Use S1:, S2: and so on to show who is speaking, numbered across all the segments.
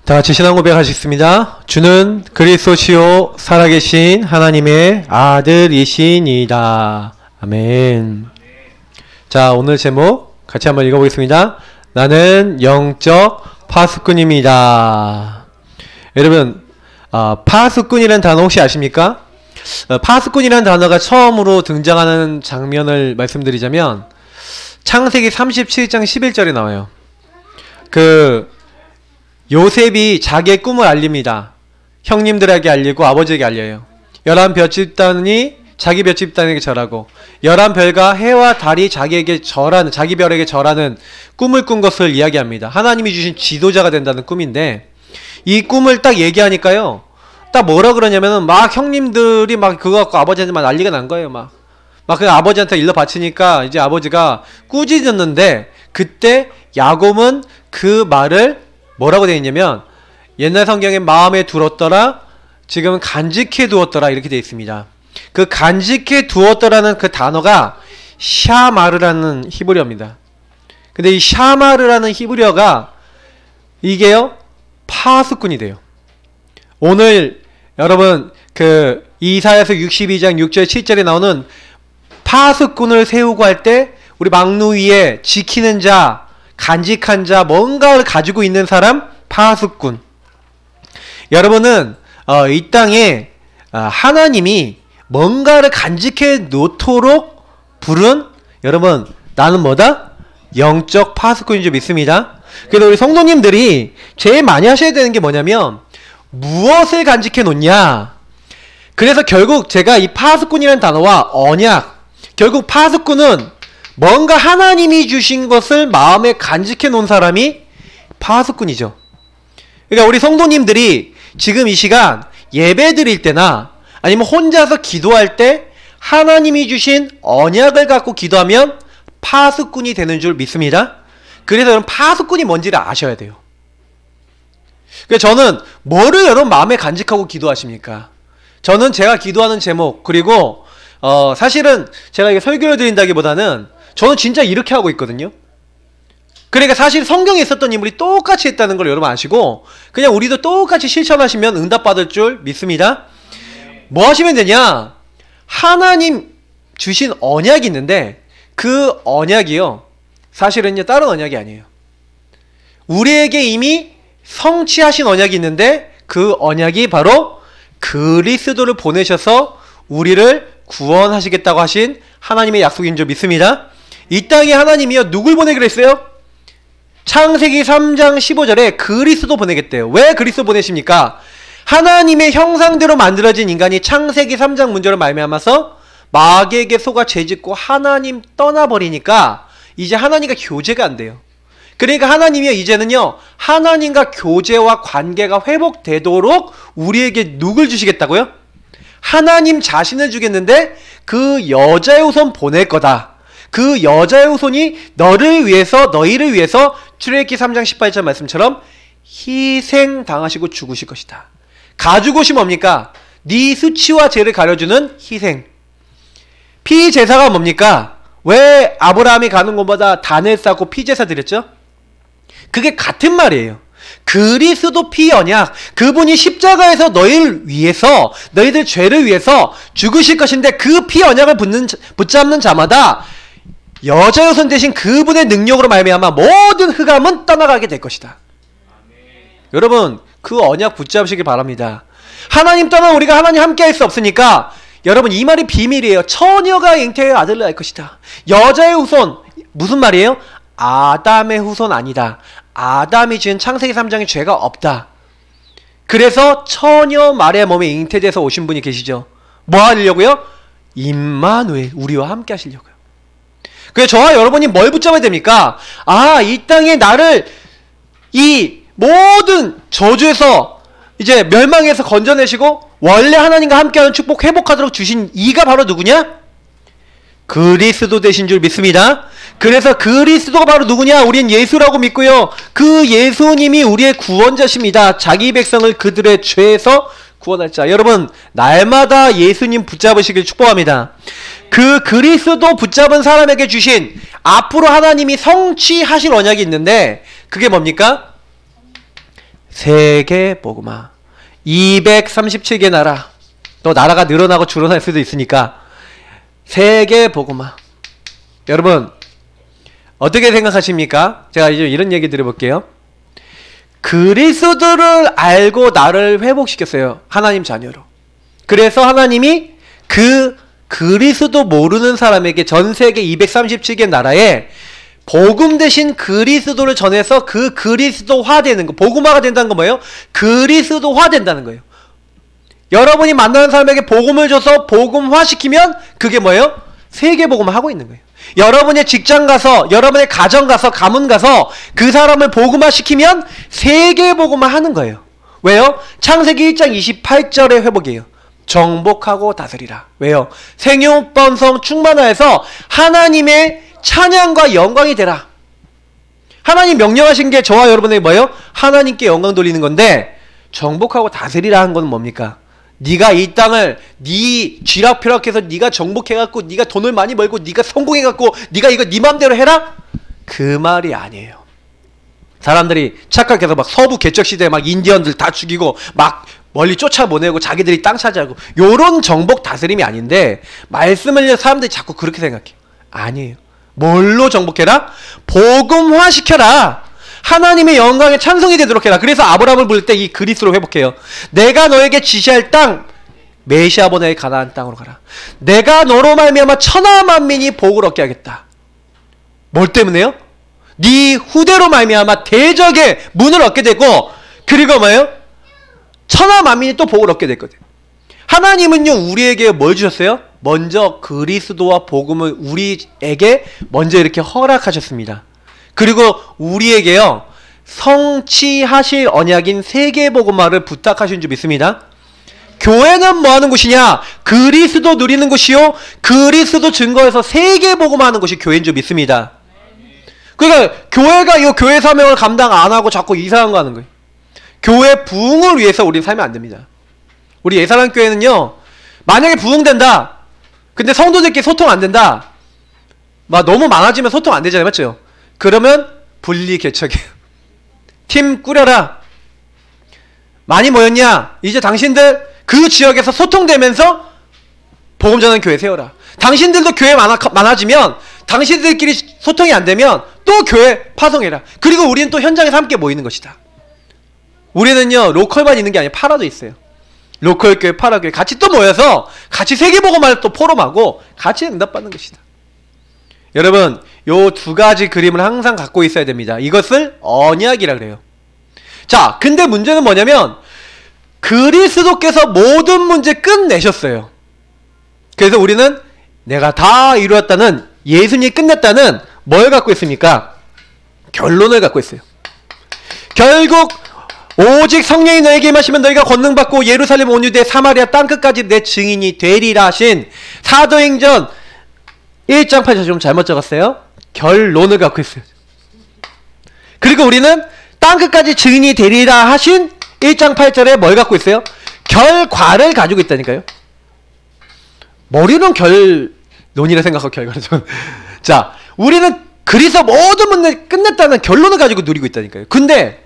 S1: 다 같이 신앙 고백하시겠습니다. 주는 그리스도시요 살아계신 하나님의 아들이시니이다. 아멘. 자, 오늘 제목 같이 한번 읽어보겠습니다. 나는 영적 파수꾼입니다. 여러분, 파수꾼이라는 단어 혹시 아십니까? 파수꾼이라는 단어가 처음으로 등장하는 장면을 말씀드리자면 창세기 37장 11절에 나와요. 요셉이 자기의 꿈을 알립니다. 형님들에게 알리고 아버지에게 알려요. 11별 집단이 자기 별 집단에게 절하고 11별과 해와 달이 자기에게 절하는, 자기 별에게 절하는 꿈을 꾼 것을 이야기합니다. 하나님이 주신 지도자가 된다는 꿈인데, 이 꿈을 딱 얘기하니까요, 딱 뭐라 그러냐면은 막 형님들이 막 그거 갖고 아버지한테 막 난리가 난 거예요. 막 그 아버지한테 일러 바치니까 이제 아버지가 꾸짖었는데, 그때 야곱은 그 말을 뭐라고 되어 있냐면, 옛날 성경에 마음에 두었더라, 지금은 간직해 두었더라 이렇게 되어 있습니다. 그 간직해 두었더라는 그 단어가 샤마르라는 히브리어입니다. 근데 이 샤마르라는 히브리어가 이게요, 파수꾼이 돼요. 오늘 여러분 이사야서 62장 6절 7절에 나오는 파수꾼을 세우고 할 때 우리 망루 위에 지키는 자, 간직한 자, 뭔가를 가지고 있는 사람, 파수꾼. 여러분은 이 땅에 하나님이 뭔가를 간직해 놓도록 부른, 여러분, 나는 뭐다? 영적 파수꾼인 줄 믿습니다. 그래서 우리 성도님들이 제일 많이 하셔야 되는 게 뭐냐면, 무엇을 간직해 놓냐. 그래서 결국 제가 이 파수꾼이라는 단어와 언약, 결국 파수꾼은 뭔가 하나님이 주신 것을 마음에 간직해 놓은 사람이 파수꾼이죠. 그러니까 우리 성도님들이 지금 이 시간 예배 드릴 때나 아니면 혼자서 기도할 때 하나님이 주신 언약을 갖고 기도하면 파수꾼이 되는 줄 믿습니다. 그래서 여러분, 파수꾼이 뭔지를 아셔야 돼요. 그러니까 저는 뭐를 여러분 마음에 간직하고 기도하십니까? 저는 제가 기도하는 제목, 그리고 사실은 제가 이게 설교를 드린다기보다는 저는 진짜 이렇게 하고 있거든요. 그러니까 사실 성경에 있었던 인물이 똑같이 했다는 걸 여러분 아시고, 그냥 우리도 똑같이 실천하시면 응답받을 줄 믿습니다. 뭐 하시면 되냐? 하나님 주신 언약이 있는데, 그 언약이요, 사실은요 다른 언약이 아니에요. 우리에게 이미 성취하신 언약이 있는데, 그 언약이 바로 그리스도를 보내셔서 우리를 구원하시겠다고 하신 하나님의 약속인 줄 믿습니다. 이 땅에 하나님이요, 누굴 보내기로 했어요? 창세기 3장 15절에 그리스도 보내겠대요. 왜 그리스도 보내십니까? 하나님의 형상대로 만들어진 인간이 창세기 3장 문제로 말미암아서 마귀에게 속아 죄짓고 하나님 떠나버리니까 이제 하나님과 교제가 안 돼요. 그러니까 하나님이요, 이제는요, 하나님과 교제와 관계가 회복되도록 우리에게 누굴 주시겠다고요? 하나님 자신을 주겠는데, 그 여자의 후손 보낼 거다. 그 여자의 후손이 너희를 위해서 출애굽기 3장 18절 말씀처럼 희생당하시고 죽으실 것이다. 가죽옷이 뭡니까? 네 수치와 죄를 가려주는 희생. 피제사가 뭡니까? 왜 아브라함이 가는 곳마다 단을 쌓고 피제사 드렸죠? 그게 같은 말이에요. 그리스도 피 언약, 그분이 십자가에서 너희들 죄를 위해서 죽으실 것인데, 그 피 언약을 붙잡는 자마다 여자의 후손 대신 그분의 능력으로 말미암아 모든 흑암은 떠나가게 될 것이다. 여러분, 그 언약 붙잡으시길 바랍니다. 하나님 떠나 우리가 하나님 함께 할 수 없으니까, 여러분, 이 말이 비밀이에요. 처녀가 잉태의 아들을 낳을 것이다. 여자의 후손, 무슨 말이에요? 아담의 후손 아니다. 아담이 지은 창세기 3장에 죄가 없다. 그래서 처녀 마리아 몸에 잉태돼서 오신 분이 계시죠. 뭐 하려고요? 임마누엘, 우리와 함께 하시려고요. 그래서 저와 여러분이 뭘 붙잡아야 됩니까? 이 땅에 나를 이 모든 저주에서 이제 멸망에서 건져내시고 원래 하나님과 함께하는 축복 회복하도록 주신 이가 바로 누구냐? 그리스도 되신 줄 믿습니다. 그래서 그리스도가 바로 누구냐? 우린 예수라고 믿고요, 그 예수님이 우리의 구원자십니다. 자기 백성을 그들의 죄에서 구원할 자. 여러분, 날마다 예수님 붙잡으시길 축복합니다. 그 그리스도 붙잡은 사람에게 주신 앞으로 하나님이 성취하실 언약이 있는데, 그게 뭡니까? 세계복음화. 237개 나라. 또 나라가 늘어나고 줄어날 수도 있으니까 세계복음화. 여러분 어떻게 생각하십니까? 제가 이제 이런 얘기 드려볼게요. 그리스도를 알고 나를 회복시켰어요. 하나님 자녀로. 그래서 하나님이 그 그리스도 모르는 사람에게 전 세계 237개 나라에 복음 대신 그리스도를 전해서 그 그리스도화 되는 거. 복음화가 된다는 건 뭐예요? 그리스도화 된다는 거예요. 여러분이 만나는 사람에게 복음을 줘서 복음화 시키면 그게 뭐예요? 세계복음화 하고 있는 거예요. 여러분의 직장 가서, 여러분의 가정 가서, 가문 가서 그 사람을 복음화 시키면 세계복음화 하는 거예요. 왜요? 창세기 1장 28절의 회복이에요. 정복하고 다스리라. 왜요? 생육번성 충만하여서 하나님의 찬양과 영광이 되라. 하나님 명령하신 게 저와 여러분에게 뭐예요? 하나님께 영광 돌리는 건데, 정복하고 다스리라 한 건 뭡니까? 네가 이 땅을 네 쥐락펴락해서 네가 정복해갖고 네가 돈을 많이 벌고 네가 성공해갖고 네가 이거 네 맘대로 해라? 그 말이 아니에요. 사람들이 착각해서 막 서부 개척시대에 막 인디언들 다 죽이고 막 멀리 쫓아보내고 자기들이 땅 차지하고 요런 정복 다스림이 아닌데, 말씀을 사람들이 자꾸 그렇게 생각해요. 아니에요. 뭘로 정복해라? 복음화 시켜라. 하나님의 영광에 찬송이 되도록 해라. 그래서 아브라함을 부를 때 이 그리스로 회복해요. 내가 너에게 지시할 땅, 메시아 보내의 가나안 땅으로 가라. 내가 너로 말미암아 천하 만민이 복을 얻게 하겠다. 뭘 때문에요? 네 후대로 말미암아 대적의 문을 얻게 되고, 그리고 뭐예요? 천하 만민이 또 복을 얻게 됐거든요. 하나님은요 우리에게 뭘 주셨어요? 먼저 그리스도와 복음을 우리에게 먼저 이렇게 허락하셨습니다. 그리고 우리에게요 성취하실 언약인 세계복음화를 부탁하신 줄 믿습니다. 교회는 뭐 하는 곳이냐? 그리스도 누리는 곳이요, 그리스도 증거해서 세계복음화하는 곳이 교회인 줄 믿습니다. 그러니까 교회가 이 교회 사명을 감당 안 하고 자꾸 이상한 거 하는 거예요. 교회 부흥을 위해서 우리는 살면 안 됩니다. 우리 예사랑교회는요, 만약에 부흥된다, 근데 성도들끼리 소통 안 된다, 막 너무 많아지면 소통 안 되잖아요, 맞죠? 그러면 분리 개척이에요. 팀 꾸려라. 많이 모였냐? 이제 당신들 그 지역에서 소통되면서 복음 전하는 교회 세워라. 당신들도 교회 많아지면 당신들끼리 소통이 안 되면 또 교회 파송해라. 그리고 우리는 또 현장에서 함께 모이는 것이다. 우리는요 로컬만 있는 게 아니라 파라도 있어요. 로컬 교회, 파라 교회 같이 또 모여서 같이 세계복음화를 또 포럼하고 같이 응답받는 것이다. 여러분, 요 두 가지 그림을 항상 갖고 있어야 됩니다. 이것을 언약이라 그래요. 자, 근데 문제는 뭐냐면 그리스도께서 모든 문제 끝내셨어요. 그래서 우리는 내가 다 이루었다는, 예수님이 끝냈다는 뭘 갖고 있습니까? 결론을 갖고 있어요. 결국 오직 성령이 너에게 임하시면 너희가 권능받고 예루살렘 온 유대 사마리아 땅끝까지 내 증인이 되리라 하신 사도행전 1장 8절 좀 잘못 적었어요. 결론을 갖고 있어요. 그리고 우리는 땅끝까지 증인이 되리라 하신 1장 8절에 뭘 갖고 있어요? 결과를 가지고 있다니까요. 머리는 결론이라 생각하고 결과를 자, 우리는 그리스도 모든 문제를 끝냈다는 결론을 가지고 누리고 있다니까요. 근데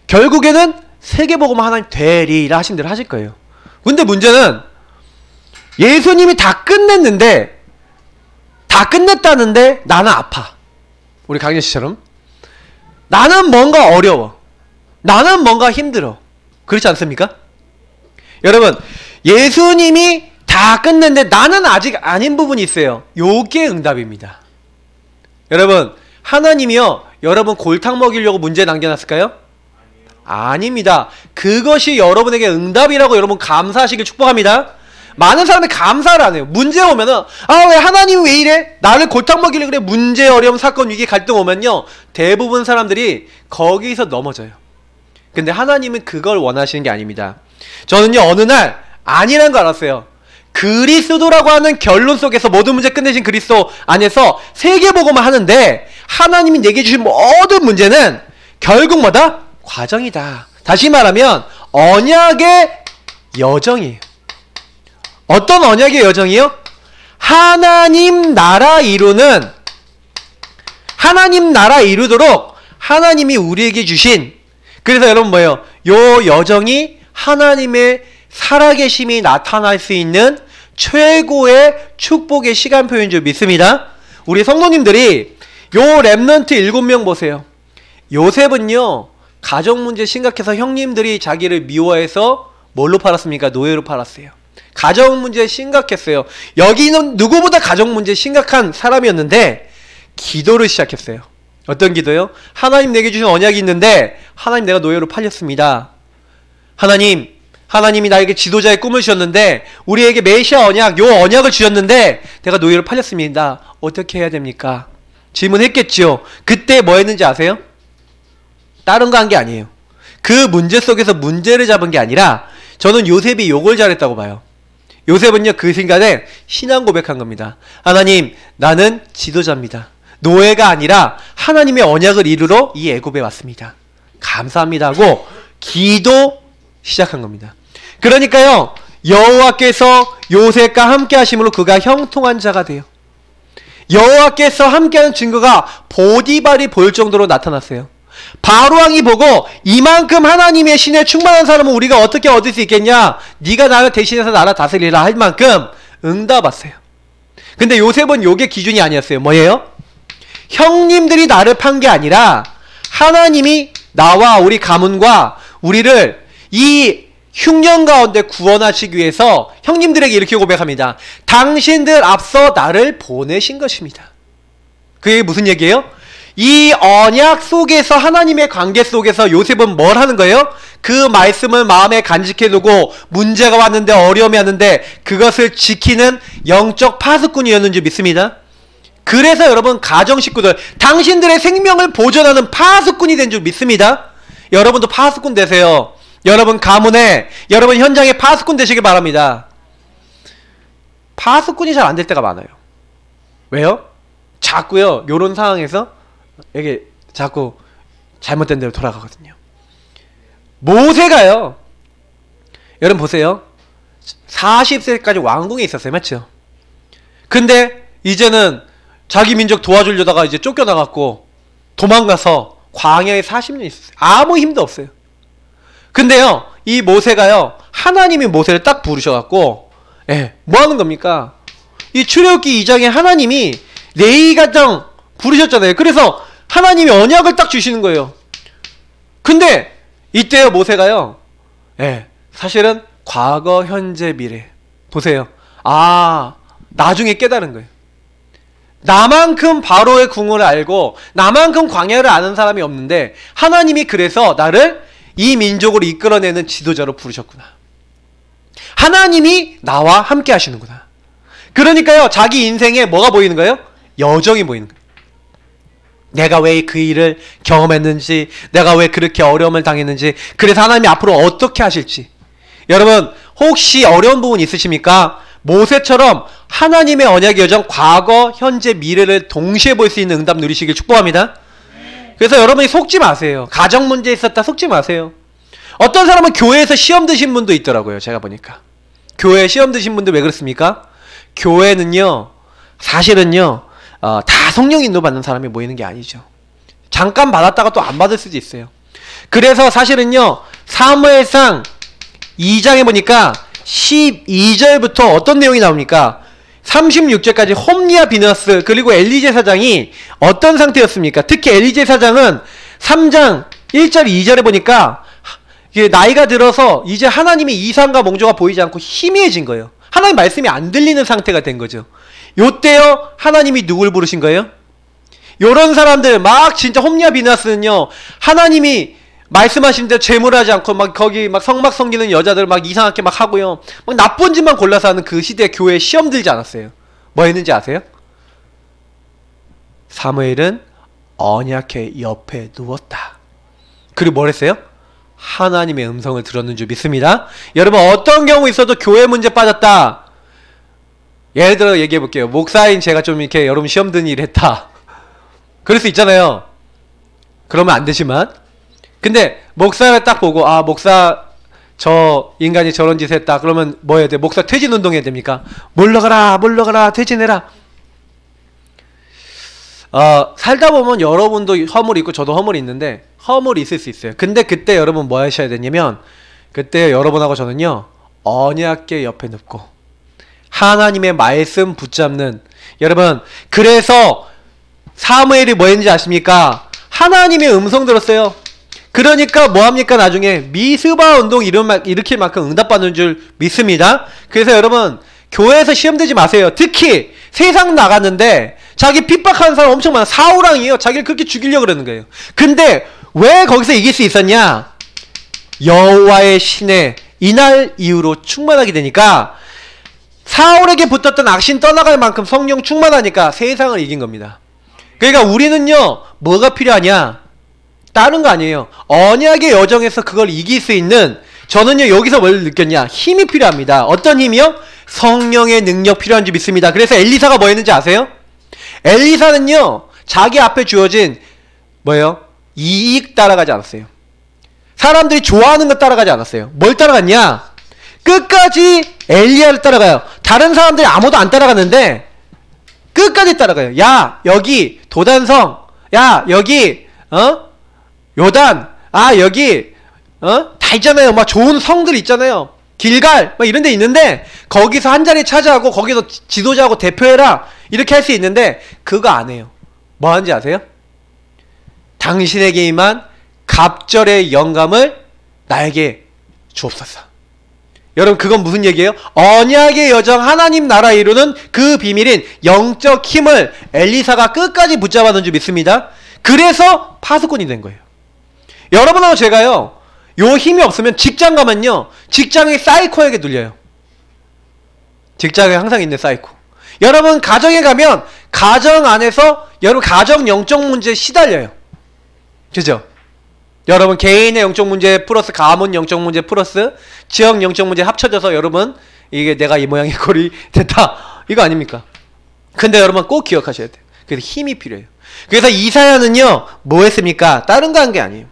S1: 결국에는 세계복음 하나님 되리라 하신 대로 하실 거예요. 근데 문제는 예수님이 다 끝냈는데, 다 끝냈다는데 나는 아파. 우리 강연 씨처럼 나는 뭔가 어려워, 나는 뭔가 힘들어. 그렇지 않습니까? 여러분, 예수님이 다 끝냈는데 나는 아직 아닌 부분이 있어요. 요게 응답입니다. 여러분, 하나님이요 여러분 골탕 먹이려고 문제 남겨놨을까요? 아닙니다. 그것이 여러분에게 응답이라고 여러분 감사하시길 축복합니다. 많은 사람이 감사를 안 해요. 문제 오면은 왜 하나님이 왜 이래? 나를 골탕 먹이려고 그래? 문제, 어려움, 사건, 위기, 갈등 오면요 대부분 사람들이 거기서 넘어져요. 근데 하나님은 그걸 원하시는 게 아닙니다. 저는요 어느 날 아니라는 걸 알았어요. 그리스도라고 하는 결론 속에서 모든 문제 끝내신 그리스도 안에서 세계복음을 하는데, 하나님이 내게 주신 모든 문제는 결국 뭐다? 과정이다. 다시 말하면 언약의 여정이에요. 어떤 언약의 여정이요? 하나님 나라 이루는, 하나님 나라 이루도록 하나님이 우리에게 주신 그래서 여러분 뭐예요? 요 여정이 하나님의 살아계심이 나타날 수 있는 최고의 축복의 시간표인 줄 믿습니다. 우리 성도님들이 요 렘넌트 7명 보세요. 요셉은요, 가정 문제 심각해서 형님들이 자기를 미워해서 뭘로 팔았습니까? 노예로 팔았어요. 가정 문제 심각했어요. 여기는 누구보다 가정 문제 심각한 사람이었는데 기도를 시작했어요. 어떤 기도요? 하나님 내게 주신 언약이 있는데 하나님 내가 노예로 팔렸습니다. 하나님이 나에게 지도자의 꿈을 주셨는데 우리에게 메시아 언약, 요 언약을 주셨는데 내가 노예로 팔렸습니다. 어떻게 해야 됩니까? 질문했겠죠. 그때 뭐 했는지 아세요? 다른 거 한 게 아니에요. 그 문제 속에서 문제를 잡은 게 아니라 저는 요셉이 요걸 잘했다고 봐요. 요셉은요, 그 순간에 신앙 고백한 겁니다. 하나님, 나는 지도자입니다. 노예가 아니라 하나님의 언약을 이루러 이 애굽에 왔습니다. 감사합니다 하고 기도 시작한 겁니다. 그러니까요, 여호와께서 요셉과 함께 하심으로 그가 형통한 자가 돼요. 여호와께서 함께하는 증거가 보디발이 보일 정도로 나타났어요. 바로왕이 보고 이만큼 하나님의 신에 충만한 사람은 우리가 어떻게 얻을 수 있겠냐? 네가 나를 대신해서 나라 다스리라 할 만큼 응답 왔어요. 근데 요셉은 요게 기준이 아니었어요. 뭐예요? 형님들이 나를 판 게 아니라 하나님이 나와 우리 가문과 우리를 이 흉년 가운데 구원하시기 위해서 형님들에게 이렇게 고백합니다. 당신들 앞서 나를 보내신 것입니다. 그게 무슨 얘기예요? 이 언약 속에서, 하나님의 관계 속에서 요셉은 뭘 하는 거예요? 그 말씀을 마음에 간직해두고 문제가 왔는데, 어려움이 왔는데 그것을 지키는 영적 파수꾼이었는 줄 믿습니다. 그래서 여러분, 가정 식구들, 당신들의 생명을 보존하는 파수꾼이 된 줄 믿습니다. 여러분도 파수꾼 되세요. 여러분 가문에, 여러분 현장에 파수꾼 되시길 바랍니다. 파수꾼이 잘 안 될 때가 많아요. 왜요? 자꾸요, 요런 상황에서 이게 자꾸 잘못된 대로 돌아가거든요. 모세가요, 여러분 보세요. 40세까지 왕궁에 있었어요. 맞죠? 근데 이제는 자기 민족 도와주려다가 이제 쫓겨나갔고 도망가서 광야에 40년 있었어요. 아무 힘도 없어요. 근데요, 이 모세가요, 하나님이 모세를 딱 부르셔갖고, 뭐 하는 겁니까? 이 출애굽기 2장에 하나님이 레위 가정 부르셨잖아요. 그래서 하나님이 언약을 딱 주시는 거예요. 근데 이때요, 모세가요, 사실은 과거, 현재, 미래. 보세요. 나중에 깨달은 거예요. 나만큼 바로의 궁을 알고 나만큼 광야를 아는 사람이 없는데 하나님이 그래서 나를 이 민족을 이끌어내는 지도자로 부르셨구나. 하나님이 나와 함께 하시는구나. 그러니까요, 자기 인생에 뭐가 보이는 거예요? 여정이 보이는 거예요. 내가 왜 그 일을 경험했는지, 내가 왜 그렇게 어려움을 당했는지, 그래서 하나님이 앞으로 어떻게 하실지. 여러분, 혹시 어려운 부분 있으십니까? 모세처럼 하나님의 언약의 여정, 과거, 현재, 미래를 동시에 볼 수 있는 응답 누리시길 축복합니다. 그래서 여러분이 속지 마세요. 가정 문제 있었다 속지 마세요. 어떤 사람은 교회에서 시험 드신 분도 있더라고요. 제가 보니까 교회에 시험 드신 분들 왜 그렇습니까? 교회는요, 사실은요, 다 성령 인도 받는 사람이 모이는 게 아니죠. 잠깐 받았다가 또 안 받을 수도 있어요. 그래서 사실은요, 사무엘상 2장에 보니까 12절부터 어떤 내용이 나옵니까? 36절까지 홈리아 비너스 그리고 엘리제 사장이 어떤 상태였습니까? 특히 엘리제 사장은 3장 1절 2절에 보니까 나이가 들어서 이제 하나님의 이상과 몽조가 보이지 않고 희미해진 거예요. 하나님 말씀이 안 들리는 상태가 된 거죠. 요때요, 하나님이 누굴 부르신 거예요? 요런 사람들, 막 진짜 홈리아 비너스는요, 하나님이 말씀하신 대로 재물하지 않고 막 거기 막 성막 섬기는 여자들 막 이상하게 막 하고요, 막 나쁜 짓만 골라서 하는 그 시대에 교회에 시험 들지 않았어요. 뭐 했는지 아세요? 사무엘은 언약궤 옆에 누웠다. 그리고 뭘 했어요? 하나님의 음성을 들었는 줄 믿습니다. 여러분, 어떤 경우 있어도 교회 문제 빠졌다. 예를 들어 얘기해 볼게요. 목사인 제가 좀 이렇게 여러분 시험 드는 일 했다. 그럴 수 있잖아요. 그러면 안 되지만. 근데 목사를 딱 보고, 목사 저 인간이 저런 짓 했다. 그러면 뭐 해야 돼? 목사 퇴진 운동 해야 됩니까? 물러가라, 물러가라, 퇴진해라. 살다 보면 여러분도 허물이 있고 저도 허물이 있는데 허물이 있을 수 있어요. 근데 그때 여러분 뭐 하셔야 되냐면 그때 여러분하고 저는요 언약궤 옆에 눕고 하나님의 말씀 붙잡는 여러분 그래서 사무엘이 뭐 했는지 아십니까? 하나님의 음성 들었어요. 그러니까 뭐합니까? 나중에 미스바 운동 일으킬 만큼 응답받는 줄 믿습니다. 그래서 여러분 교회에서 시험되지 마세요. 특히 세상 나갔는데 자기 핍박하는 사람 엄청 많아. 사울왕이에요. 자기를 그렇게 죽이려고 그러는 거예요. 근데 왜 거기서 이길 수 있었냐? 여호와의 신에 이날 이후로 충만하게 되니까 사울에게 붙었던 악신 떠나갈 만큼 성령 충만하니까 세상을 이긴 겁니다. 그러니까 우리는요 뭐가 필요하냐? 다른 거 아니에요. 언약의 여정에서 그걸 이길 수 있는 저는요 여기서 뭘 느꼈냐? 힘이 필요합니다. 어떤 힘이요? 성령의 능력 필요한 줄 믿습니다. 그래서 엘리사가 뭐 했는지 아세요? 엘리사는요 자기 앞에 주어진 뭐예요? 이익 따라가지 않았어요. 사람들이 좋아하는 거 따라가지 않았어요. 뭘 따라갔냐? 끝까지 엘리야를 따라가요. 다른 사람들이 아무도 안 따라갔는데 끝까지 따라가요. 야 여기 도단성, 야 여기 요단, 여기 다 있잖아요. 막 좋은 성들 있잖아요. 길갈 막 이런 데 있는데 거기서 한 자리 차지하고 거기서 지도자하고 대표해라 이렇게 할 수 있는데 그거 안 해요. 뭐 하는지 아세요? 당신에게 임한 갑절의 영감을 나에게 주옵소서. 여러분 그건 무슨 얘기예요? 언약의 여정 하나님 나라 이루는 그 비밀인 영적 힘을 엘리사가 끝까지 붙잡았는 줄 믿습니다. 그래서 파수꾼이 된 거예요. 여러분하고 제가요 요 힘이 없으면 직장 가면요 직장이 사이코에게 눌려요. 직장에 항상 있는 사이코. 여러분 가정에 가면 가정 안에서 여러분 가정 영적 문제에 시달려요. 그죠? 여러분 개인의 영적 문제 플러스 가문 영적 문제 플러스 지역 영적 문제 합쳐져서 여러분 이게 내가 이 모양의 꼴이 됐다 이거 아닙니까? 근데 여러분 꼭 기억하셔야 돼요. 그래서 힘이 필요해요. 그래서 이사야는요 뭐 했습니까? 다른 거 한 게 아니에요.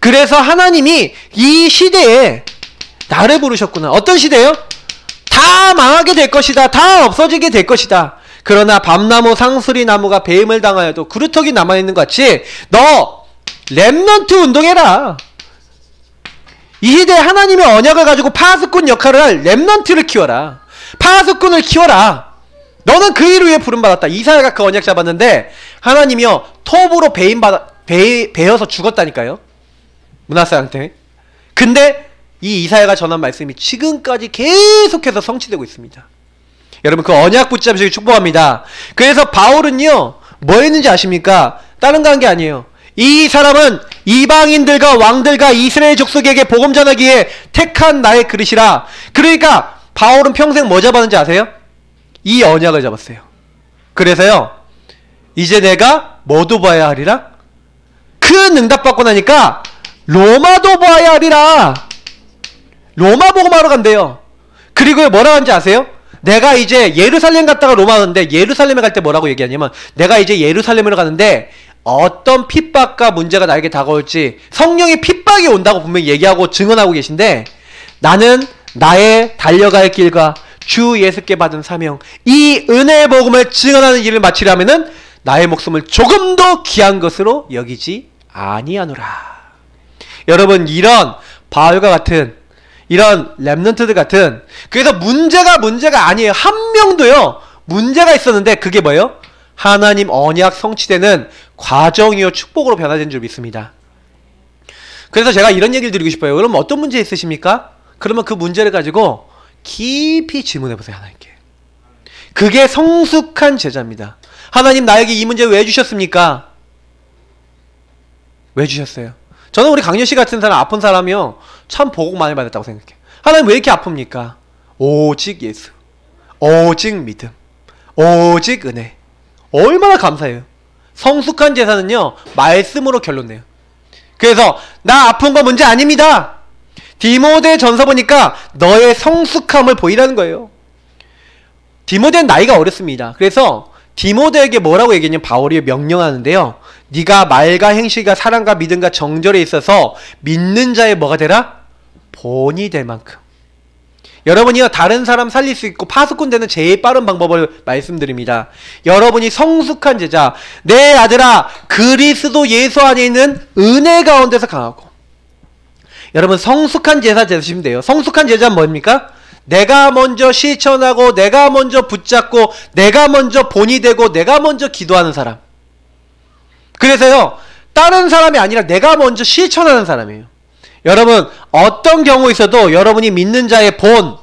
S1: 그래서 하나님이 이 시대에 나를 부르셨구나. 어떤 시대요? 다 망하게 될 것이다. 다 없어지게 될 것이다. 그러나 밤나무 상수리 나무가 배임을 당하여도 그루터기 남아있는 것 같이 너 렘넌트 운동해라. 이 시대에 하나님의 언약을 가지고 파수꾼 역할을 할 렘넌트를 키워라. 파수꾼을 키워라. 너는 그 일을 위해 부름받았다. 이사야가 그 언약 잡았는데 하나님이요 톱으로 베어서 죽었다니까요. 므낫세한테. 근데 이 이사야가 전한 말씀이 지금까지 계속해서 성취되고 있습니다. 여러분 그 언약 붙잡으시기 축복합니다. 그래서 바울은요 뭐 했는지 아십니까? 다른 거 한 게 아니에요. 이 사람은 이방인들과 왕들과 이스라엘 족속에게 복음 전하기에 택한 나의 그릇이라. 그러니까 바울은 평생 뭐 잡았는지 아세요? 이 언약을 잡았어요. 그래서요 이제 내가 뭐도 봐야 하리라? 큰 응답받고 나니까 로마도 봐야 하리라. 로마 복음하러 간대요. 그리고 뭐라고 하는지 아세요? 내가 이제 예루살렘 갔다가 로마 가는데 예루살렘에 갈 때 뭐라고 얘기하냐면 내가 이제 예루살렘으로 가는데 어떤 핍박과 문제가 나에게 다가올지 성령의 핍박이 온다고 분명히 얘기하고 증언하고 계신데 나는 나의 달려갈 길과 주 예수께 받은 사명 이 은혜의 복음을 증언하는 일을 마치려면은 나의 목숨을 조금 더 귀한 것으로 여기지 아니하노라. 여러분 이런 바울과 같은 이런 렘넌트들 같은 그래서 문제가 아니에요. 한 명도요 문제가 있었는데 그게 뭐예요? 하나님 언약 성취되는 과정이요 축복으로 변화된 줄 믿습니다. 그래서 제가 이런 얘기를 드리고 싶어요. 그럼 어떤 문제 있으십니까? 그러면 그 문제를 가지고 깊이 질문해보세요. 하나님께. 그게 성숙한 제자입니다. 하나님 나에게 이 문제 왜 주셨습니까? 왜 주셨어요? 저는 우리 강렬씨 같은 사람 아픈 사람이요 참 복을 많이 받았다고 생각해요. 하나님 왜 이렇게 아픕니까? 오직 예수, 오직 믿음, 오직 은혜. 얼마나 감사해요. 성숙한 제사는요 말씀으로 결론 내요. 그래서 나 아픈 거 문제 아닙니다. 디모데 전서 보니까 너의 성숙함을 보이라는 거예요. 디모데는 나이가 어렸습니다. 그래서 디모데에게 뭐라고 얘기했냐면 바울이 명령하는데요. 네가 말과 행실과 사랑과 믿음과 정절에 있어서 믿는 자의 뭐가 되라? 본이 될 만큼. 여러분이요 다른 사람 살릴 수 있고 파수꾼 되는 제일 빠른 방법을 말씀드립니다. 여러분이 성숙한 제자, 내 아들아 그리스도 예수 안에 있는 은혜 가운데서 강하고. 여러분 성숙한 제자 되시면 돼요. 성숙한 제자는 뭡니까? 내가 먼저 실천하고 내가 먼저 붙잡고 내가 먼저 본이 되고 내가 먼저 기도하는 사람. 그래서요 다른 사람이 아니라 내가 먼저 실천하는 사람이에요. 여러분 어떤 경우 있어도 여러분이 믿는 자의 본,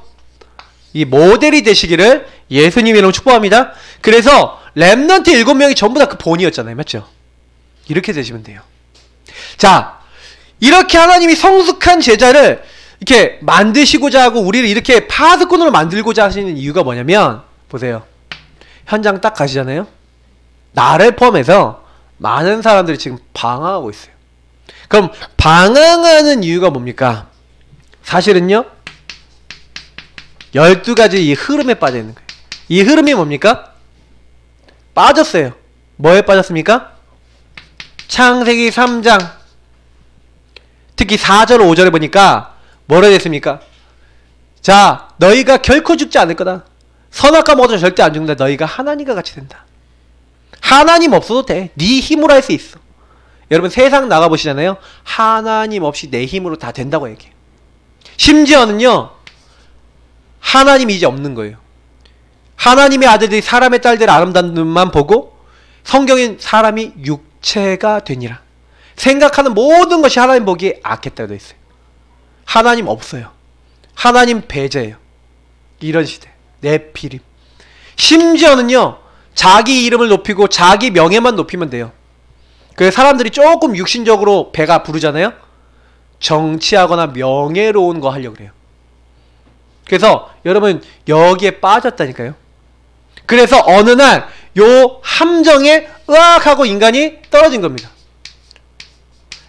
S1: 이 모델이 되시기를 예수님 이름으로 축복합니다. 그래서 렘넌트 7명이 전부 다 그 본이었잖아요. 맞죠? 이렇게 되시면 돼요. 자, 이렇게 하나님이 성숙한 제자를 이렇게 만드시고자 하고 우리를 이렇게 파수꾼으로 만들고자 하시는 이유가 뭐냐면, 보세요. 현장 딱 가시잖아요. 나를 포함해서 많은 사람들이 지금 방황하고 있어요. 그럼 방황하는 이유가 뭡니까? 사실은요 12가지 이 흐름에 빠져 있는 거예요. 이 흐름이 뭡니까? 빠졌어요. 뭐에 빠졌습니까? 창세기 3장 특히 4절 5절에 보니까 뭐라 됐습니까? 자, 너희가 결코 죽지 않을 거다. 선악과 모든 절대 안 죽는다. 너희가 하나님과 같이 된다. 하나님 없어도 돼. 네 힘으로 할 수 있어. 여러분 세상 나가보시잖아요. 하나님 없이 내 힘으로 다 된다고 얘기해요. 심지어는요 하나님이 이제 없는 거예요. 하나님의 아들들이 사람의 딸들의 아름다운 눈만 보고 성경엔 사람이 육체가 되니라. 생각하는 모든 것이 하나님 보기에 악했다고 되어 있어요. 하나님 없어요. 하나님 배제예요. 이런 시대. 네피림. 심지어는요 자기 이름을 높이고 자기 명예만 높이면 돼요. 그래서 사람들이 조금 육신적으로 배가 부르잖아요. 정치하거나 명예로운 거 하려고 그래요. 그래서 여러분 여기에 빠졌다니까요. 그래서 어느 날 요 함정에 으악하고 인간이 떨어진 겁니다.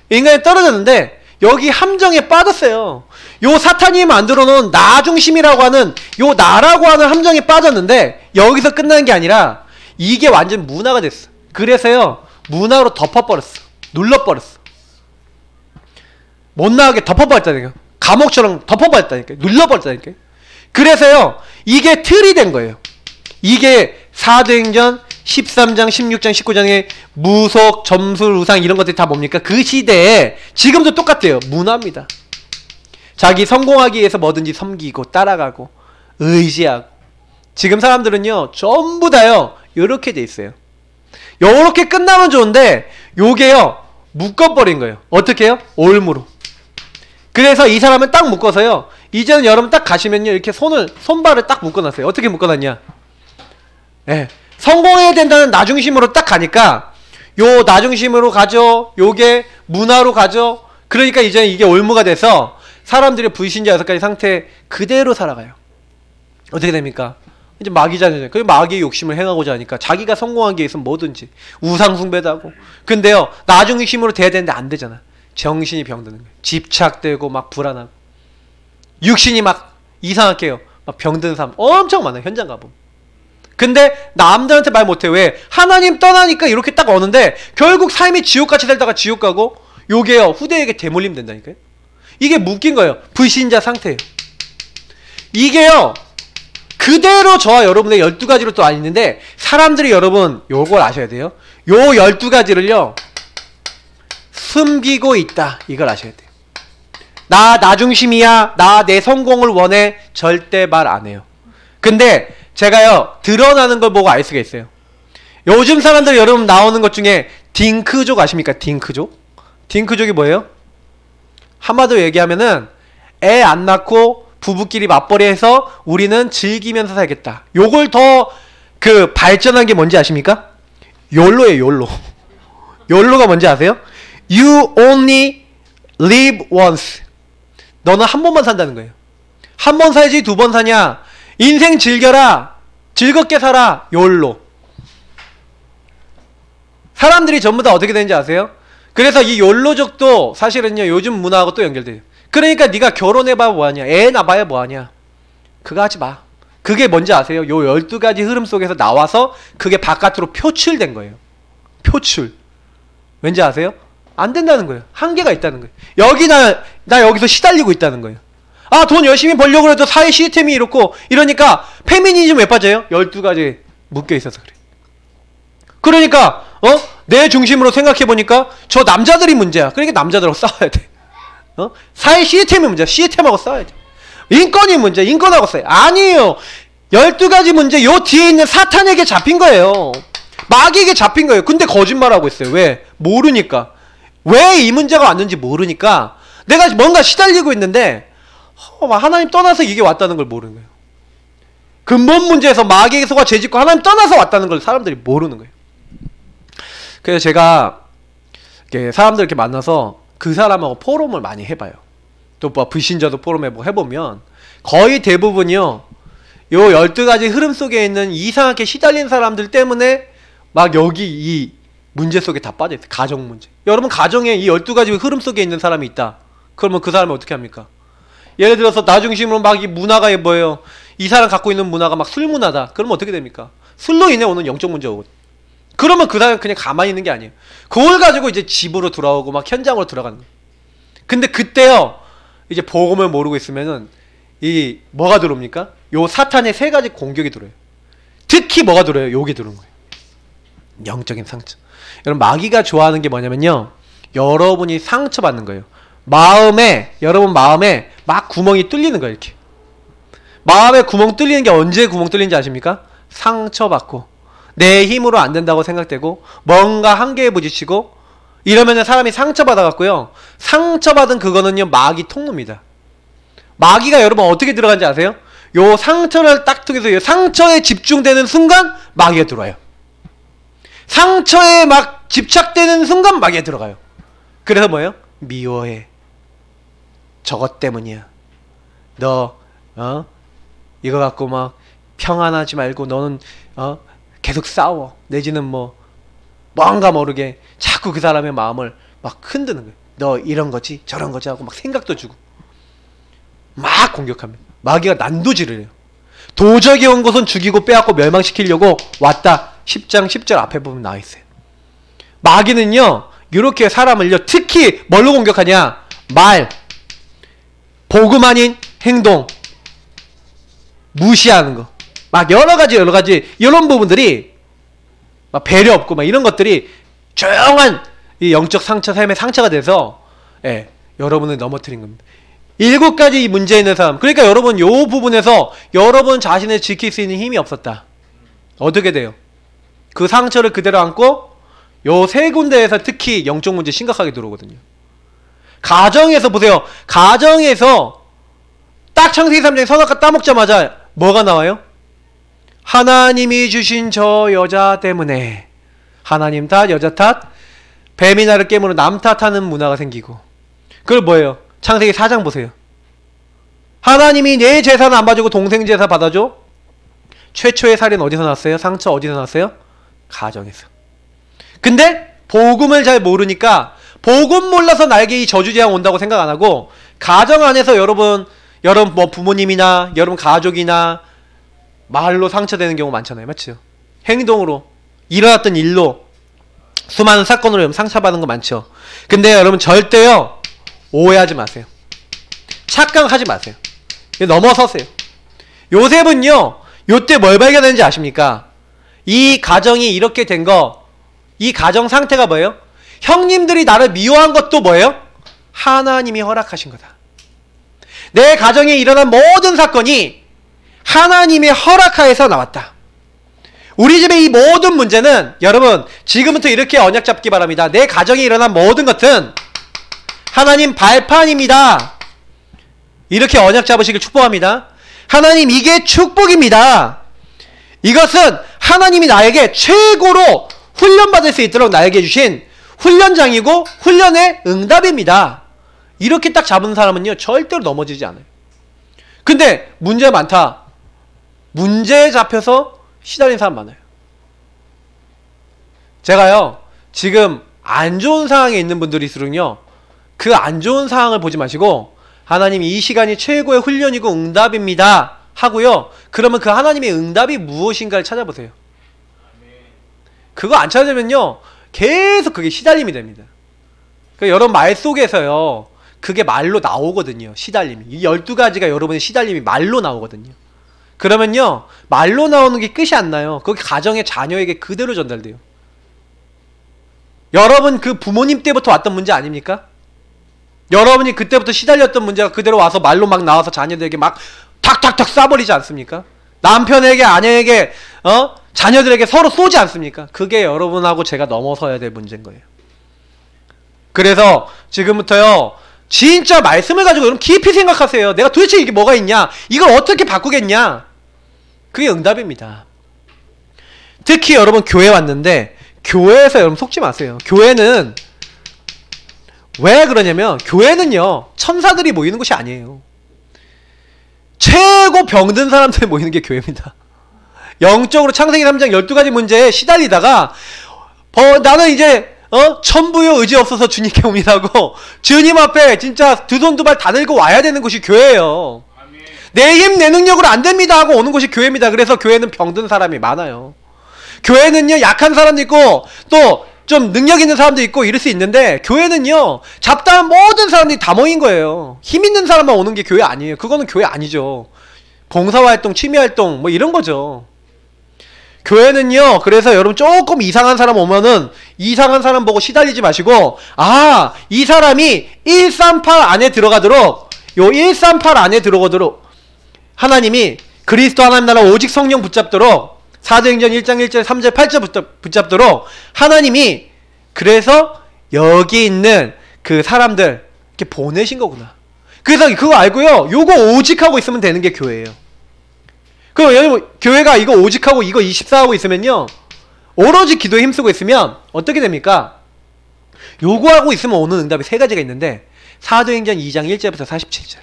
S1: 인간이 떨어졌는데 여기 함정에 빠졌어요. 요 사탄이 만들어 놓은 나 중심이라고 하는 요 나라고 하는 함정에 빠졌는데 여기서 끝나는 게 아니라 이게 완전 문화가 됐어. 그래서요 문화로 덮어버렸어. 눌러버렸어. 못 나가게 덮어버렸다니까요. 감옥처럼 덮어버렸다니까요. 눌러버렸다니까요. 그래서요 이게 틀이 된 거예요. 이게 사도행전 13장 16장 19장에 무속 점술 우상 이런 것들이 다 뭡니까? 그 시대에 지금도 똑같아요. 문화입니다. 자기 성공하기 위해서 뭐든지 섬기고 따라가고 의지하고. 지금 사람들은요 전부 다요 요렇게 돼 있어요. 요렇게 끝나면 좋은데 요게요 묶어버린 거예요. 어떻게 해요? 올무로. 그래서 이 사람은 딱 묶어서요 이제는 여러분 딱 가시면요 이렇게 손발을 딱 묶어놨어요. 어떻게 묶어놨냐? 네. 성공해야 된다는 나중심으로 딱 가니까 요 나중심으로 가죠. 요게 문화로 가죠. 그러니까 이제 이게 올무가 돼서 사람들이 불신자 6가지 상태 그대로 살아가요. 어떻게 됩니까? 이제 마귀잖아요. 그 마귀의 욕심을 행하고자 하니까 자기가 성공하기 위해서 뭐든지 우상숭배도 하고. 근데요 나중심으로 돼야 되는데 안 되잖아. 정신이 병드는 거예요. 집착되고 막 불안하고 육신이 막 이상하게 해요. 막 병드는 사람 엄청 많아요. 현장 가보면. 근데 남들한테 말 못해. 왜? 하나님 떠나니까 이렇게 딱 오는데 결국 삶이 지옥같이 살다가 지옥 가고 요게요 후대에게 대물림 된다니까요. 이게 묶인 거예요. 불신자 상태예요. 이게요 그대로 저와 여러분의 12가지로 또 있는데 사람들이 여러분 요걸 아셔야 돼요. 요 12가지를요 숨기고 있다. 이걸 아셔야 돼요. 나 중심이야. 나 내 성공을 원해. 절대 말 안 해요. 근데 제가요 드러나는 걸 보고 알 수가 있어요. 요즘 사람들 여러분 나오는 것 중에 딩크족 아십니까? 딩크족? 딩크족이 뭐예요? 한마디로 얘기하면은 애 안 낳고 부부끼리 맞벌이해서 우리는 즐기면서 살겠다. 요걸 더 그 발전한 게 뭔지 아십니까? 욜로예요. 욜로. 욜로가 뭔지 아세요? You only live once. 너는 한 번만 산다는 거예요. 한 번 살지 2번 사냐? 인생 즐겨라. 즐겁게 살아. 욜로. 사람들이 전부 다 어떻게 되는지 아세요? 그래서 이 욜로족도 사실은요 요즘 문화하고 또 연결돼요. 그러니까 네가 결혼해봐 뭐하냐, 애 낳아봐야 뭐하냐, 그거 하지 마. 그게 뭔지 아세요? 요 12가지 흐름 속에서 나와서 그게 바깥으로 표출된 거예요. 표출. 왠지 아세요? 안 된다는 거예요. 한계가 있다는 거예요. 여기 나 여기서 시달리고 있다는 거예요. 아, 돈 열심히 벌려고 해도 사회 시스템이 이렇고 이러니까 페미니즘 왜 빠져요? 12가지 묶여 있어서 그래. 그러니까 내 중심으로 생각해 보니까 저 남자들이 문제야. 그러니까 남자들하고 싸워야 돼. 사회 시스템이 문제야. 시스템하고 싸워야 돼. 인권이 문제야. 인권하고 싸워야 돼. 아니에요. 12가지 문제 요 뒤에 있는 사탄에게 잡힌 거예요. 마귀에게 잡힌 거예요. 근데 거짓말하고 있어요. 왜? 모르니까. 왜 이 문제가 왔는지 모르니까 내가 뭔가 시달리고 있는데 하나님 떠나서 이게 왔다는 걸 모르는 거예요. 근본 문제에서 마귀에게 속아 죄짓고 하나님 떠나서 왔다는 걸 사람들이 모르는 거예요. 그래서 제가 사람들 이렇게 만나서 그 사람하고 포럼을 많이 해봐요. 또 뭐 불신자도 포럼 해보면 거의 대부분이요, 요 12가지 흐름 속에 있는 이상하게 시달린 사람들 때문에 막 여기 이 문제 속에 다 빠져있어요. 가정 문제. 여러분, 가정에 이 12가지 흐름 속에 있는 사람이 있다. 그러면 그 사람은 어떻게 합니까? 예를 들어서 나 중심으로 막 이 문화가 뭐예요? 이 사람 갖고 있는 문화가 막 술 문화다. 그러면 어떻게 됩니까? 술로 인해 오는 영적 문제가 오거든. 그러면 그 사람은 그냥 가만히 있는 게 아니에요. 그걸 가지고 이제 집으로 돌아오고 막 현장으로 들어가는 거예요. 근데 그때요, 이제 복음을 모르고 있으면은 이 뭐가 들어옵니까? 요 사탄의 3가지 공격이 들어요. 특히 뭐가 들어요? 요게 들어오는 거예요. 영적인 상처. 여러분, 마귀가 좋아하는 게 뭐냐면요, 여러분이 상처받는 거예요. 여러분 마음에 막 구멍이 뚫리는 거예요. 이렇게 마음에 구멍 뚫리는 게 언제 구멍 뚫리는지 아십니까? 상처받고 내 힘으로 안 된다고 생각되고 뭔가 한계에 부딪히고 이러면은 사람이 상처받아갖고요, 상처받은 그거는요 마귀 통로입니다. 마귀가 여러분 어떻게 들어간지 아세요? 요 상처를 딱 통해서 요 상처에 집중되는 순간 마귀가 들어와요. 상처에 막 집착되는 순간 마귀가 들어가요. 그래서 뭐예요? 미워해. 저것 때문이야. 너 이거 갖고 막 평안하지 말고 너는 계속 싸워. 내지는 뭔가 모르게 자꾸 그 사람의 마음을 막 흔드는 거예요. 너 이런 거지 저런 거지 하고 막 생각도 주고 막 공격합니다. 마귀가 난도질을 해요. 도적이 온 것은 죽이고 빼앗고 멸망시키려고 왔다. 10장 10절 앞에 보면 나와있어요. 마귀는요 이렇게 사람을요 특히 뭘로 공격하냐? 말, 복음 아닌 행동, 무시하는 거, 막 여러가지 이런 부분들이 막 배려 없고 막 이런 것들이 조용한 이 영적 상처, 삶의 상처가 돼서 여러분을 넘어뜨린 겁니다. 7가지 문제 있는 사람. 그러니까 여러분 요 부분에서 여러분 자신을 지킬 수 있는 힘이 없었다. 어떻게 돼요? 그 상처를 그대로 안고 요 3군데에서 특히 영적 문제 심각하게 들어오거든요. 가정에서 보세요. 가정에서 딱 창세기 3장에 선악과 따먹자마자 뭐가 나와요? 하나님이 주신 저 여자 때문에 하나님 탓, 여자 탓, 뱀이 나를 깨물어 남 탓하는 문화가 생기고. 그걸 뭐예요? 창세기 4장 보세요. 하나님이 내 재산 안 봐주고 동생 재산 받아줘? 최초의 살인 어디서 났어요? 상처 어디서 났어요? 가정에서. 근데 복음을 잘 모르니까 복음 몰라서 나에게 이 저주재앙 온다고 생각 안 하고 가정 안에서 여러분 뭐 부모님이나 여러분 가족이나 말로 상처되는 경우 많잖아요. 맞죠? 행동으로 일어났던 일로 수많은 사건으로 여러분 상처받은 거 많죠. 근데 여러분 절대요 오해하지 마세요. 착각하지 마세요. 넘어서세요. 요셉은요 요때 뭘 발견했는지 아십니까? 이 가정이 이렇게 된 거, 이 가정 상태가 뭐예요? 형님들이 나를 미워한 것도 뭐예요? 하나님이 허락하신 거다. 내 가정에 일어난 모든 사건이 하나님의 허락하에서 나왔다. 우리 집의 이 모든 문제는 여러분 지금부터 이렇게 언약 잡기 바랍니다. 내 가정에 일어난 모든 것은 하나님 발판입니다. 이렇게 언약 잡으시길 축복합니다. 하나님 이게 축복입니다. 이것은 하나님이 나에게 최고로 훈련받을 수 있도록 나에게 주신 훈련장이고 훈련의 응답입니다. 이렇게 딱 잡은 사람은요 절대로 넘어지지 않아요. 근데 문제 많다. 문제에 잡혀서 시달린 사람 많아요. 제가요 지금 안 좋은 상황에 있는 분들일수록요 그 안 좋은 상황을 보지 마시고 하나님 이 시간이 최고의 훈련이고 응답입니다 하고요, 그러면 그 하나님의 응답이 무엇인가를 찾아보세요. 그거 안 찾으면요 계속 그게 시달림이 됩니다. 그러니까 여러분 말 속에서요 그게 말로 나오거든요. 시달림이. 이 12가지가 여러분의 시달림이 말로 나오거든요. 그러면요, 말로 나오는 게 끝이 안 나요. 그게 가정의 자녀에게 그대로 전달돼요. 여러분 그 부모님 때부터 왔던 문제 아닙니까? 여러분이 그때부터 시달렸던 문제가 그대로 와서 말로 막 나와서 자녀들에게 막 탁탁탁 쏴버리지 않습니까? 남편에게, 아내에게, 자녀들에게 서로 쏘지 않습니까? 그게 여러분하고 제가 넘어서야 될 문제인 거예요. 그래서 지금부터요, 진짜 말씀을 가지고 여러분 깊이 생각하세요. 내가 도대체 이게 뭐가 있냐? 이걸 어떻게 바꾸겠냐? 그게 응답입니다. 특히 여러분 교회 왔는데 교회에서 여러분 속지 마세요. 교회는 왜 그러냐면 교회는요, 천사들이 모이는 곳이 아니에요. 최고 병든 사람들이 모이는 게 교회입니다. 영적으로 창세기 3장 12가지 문제에 시달리다가 나는 이제 천부요 의지 없어서 주님께 옵니다고 주님 앞에 진짜 두 손 두 발 다 들고 와야 되는 곳이 교회예요. 내 힘 내 능력으로 안 됩니다 하고 오는 곳이 교회입니다. 그래서 교회는 병든 사람이 많아요. 교회는요, 약한 사람도 있고 또 좀 능력 있는 사람도 있고 이럴 수 있는데, 교회는요, 잡다한 모든 사람들이 다 모인 거예요. 힘 있는 사람만 오는 게 교회 아니에요. 그거는 교회 아니죠. 봉사활동, 취미활동 뭐 이런 거죠. 교회는요, 그래서 여러분 조금 이상한 사람 오면은 이상한 사람 보고 시달리지 마시고, 아, 이 사람이 138 안에 들어가도록, 요 138 안에 들어가도록 하나님이 그리스도 하나님 나라 오직 성령 붙잡도록, 사도행전 1장 1절 3절 8절 붙잡도록 하나님이 그래서 여기 있는 그 사람들 이렇게 보내신 거구나. 그래서 그거 알고요, 요거 오직 하고 있으면 되는 게 교회예요. 그럼 여러분 교회가 이거 오직 하고 이거 24 하고 있으면요, 오로지 기도에 힘쓰고 있으면 어떻게 됩니까? 요거 하고 있으면 오는 응답이 세 가지가 있는데, 사도행전 2장 1절부터 47절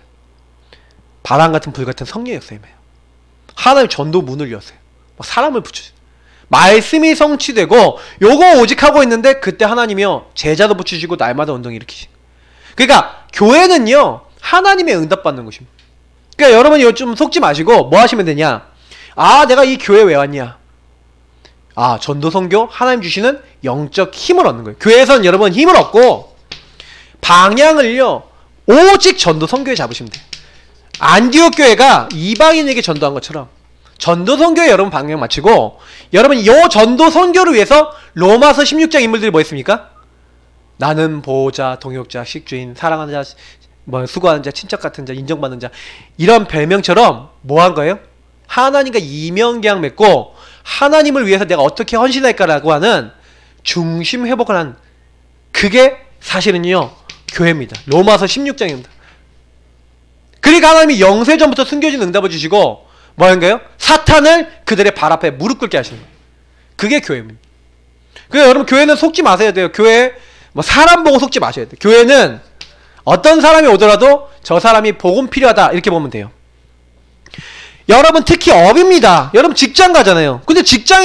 S1: 바람 같은 불 같은 성령이었어요. 하나님 전도 문을 여세요. 사람을 붙여줘. 말씀이 성취되고 요거 오직 하고 있는데, 그때 하나님이요 제자도 붙이시고 날마다 운동 일으키시고. 그러니까 교회는요 하나님의 응답받는 곳입니다. 그러니까 여러분이 이거 좀 속지 마시고 뭐 하시면 되냐, 아 내가 이 교회 왜 왔냐, 아 전도 선교 하나님 주시는 영적 힘을 얻는 거예요. 교회에서는 여러분 힘을 얻고 방향을요 오직 전도 선교에 잡으시면 돼요. 안디옥 교회가 이방인에게 전도한 것처럼 전도 선교에 여러분 방향 맞추고, 여러분 이 전도 선교를 위해서 로마서 16장 인물들이 뭐 했습니까? 나는 보호자, 동역자, 식주인, 사랑하는 자, 뭐 수고하는 자, 친척 같은 자, 인정받는 자, 이런 별명처럼 뭐 한 거예요? 하나님과 이명계약 맺고 하나님을 위해서 내가 어떻게 헌신할까라고 하는 중심 회복을 한, 그게 사실은요 교회입니다. 로마서 16장입니다. 그러니까 하나님이 영세전부터 숨겨진 응답을 주시고 뭐 하는가요? 사탄을 그들의 발 앞에 무릎 꿇게 하시는 거예요. 그게 교회입니다. 그래서 여러분 교회는 속지 마셔야 돼요. 교회 뭐 사람 보고 속지 마셔야 돼요. 교회는 어떤 사람이 오더라도 저 사람이 복음 필요하다 이렇게 보면 돼요. 여러분 특히 업입니다. 여러분 직장 가잖아요. 근데 직장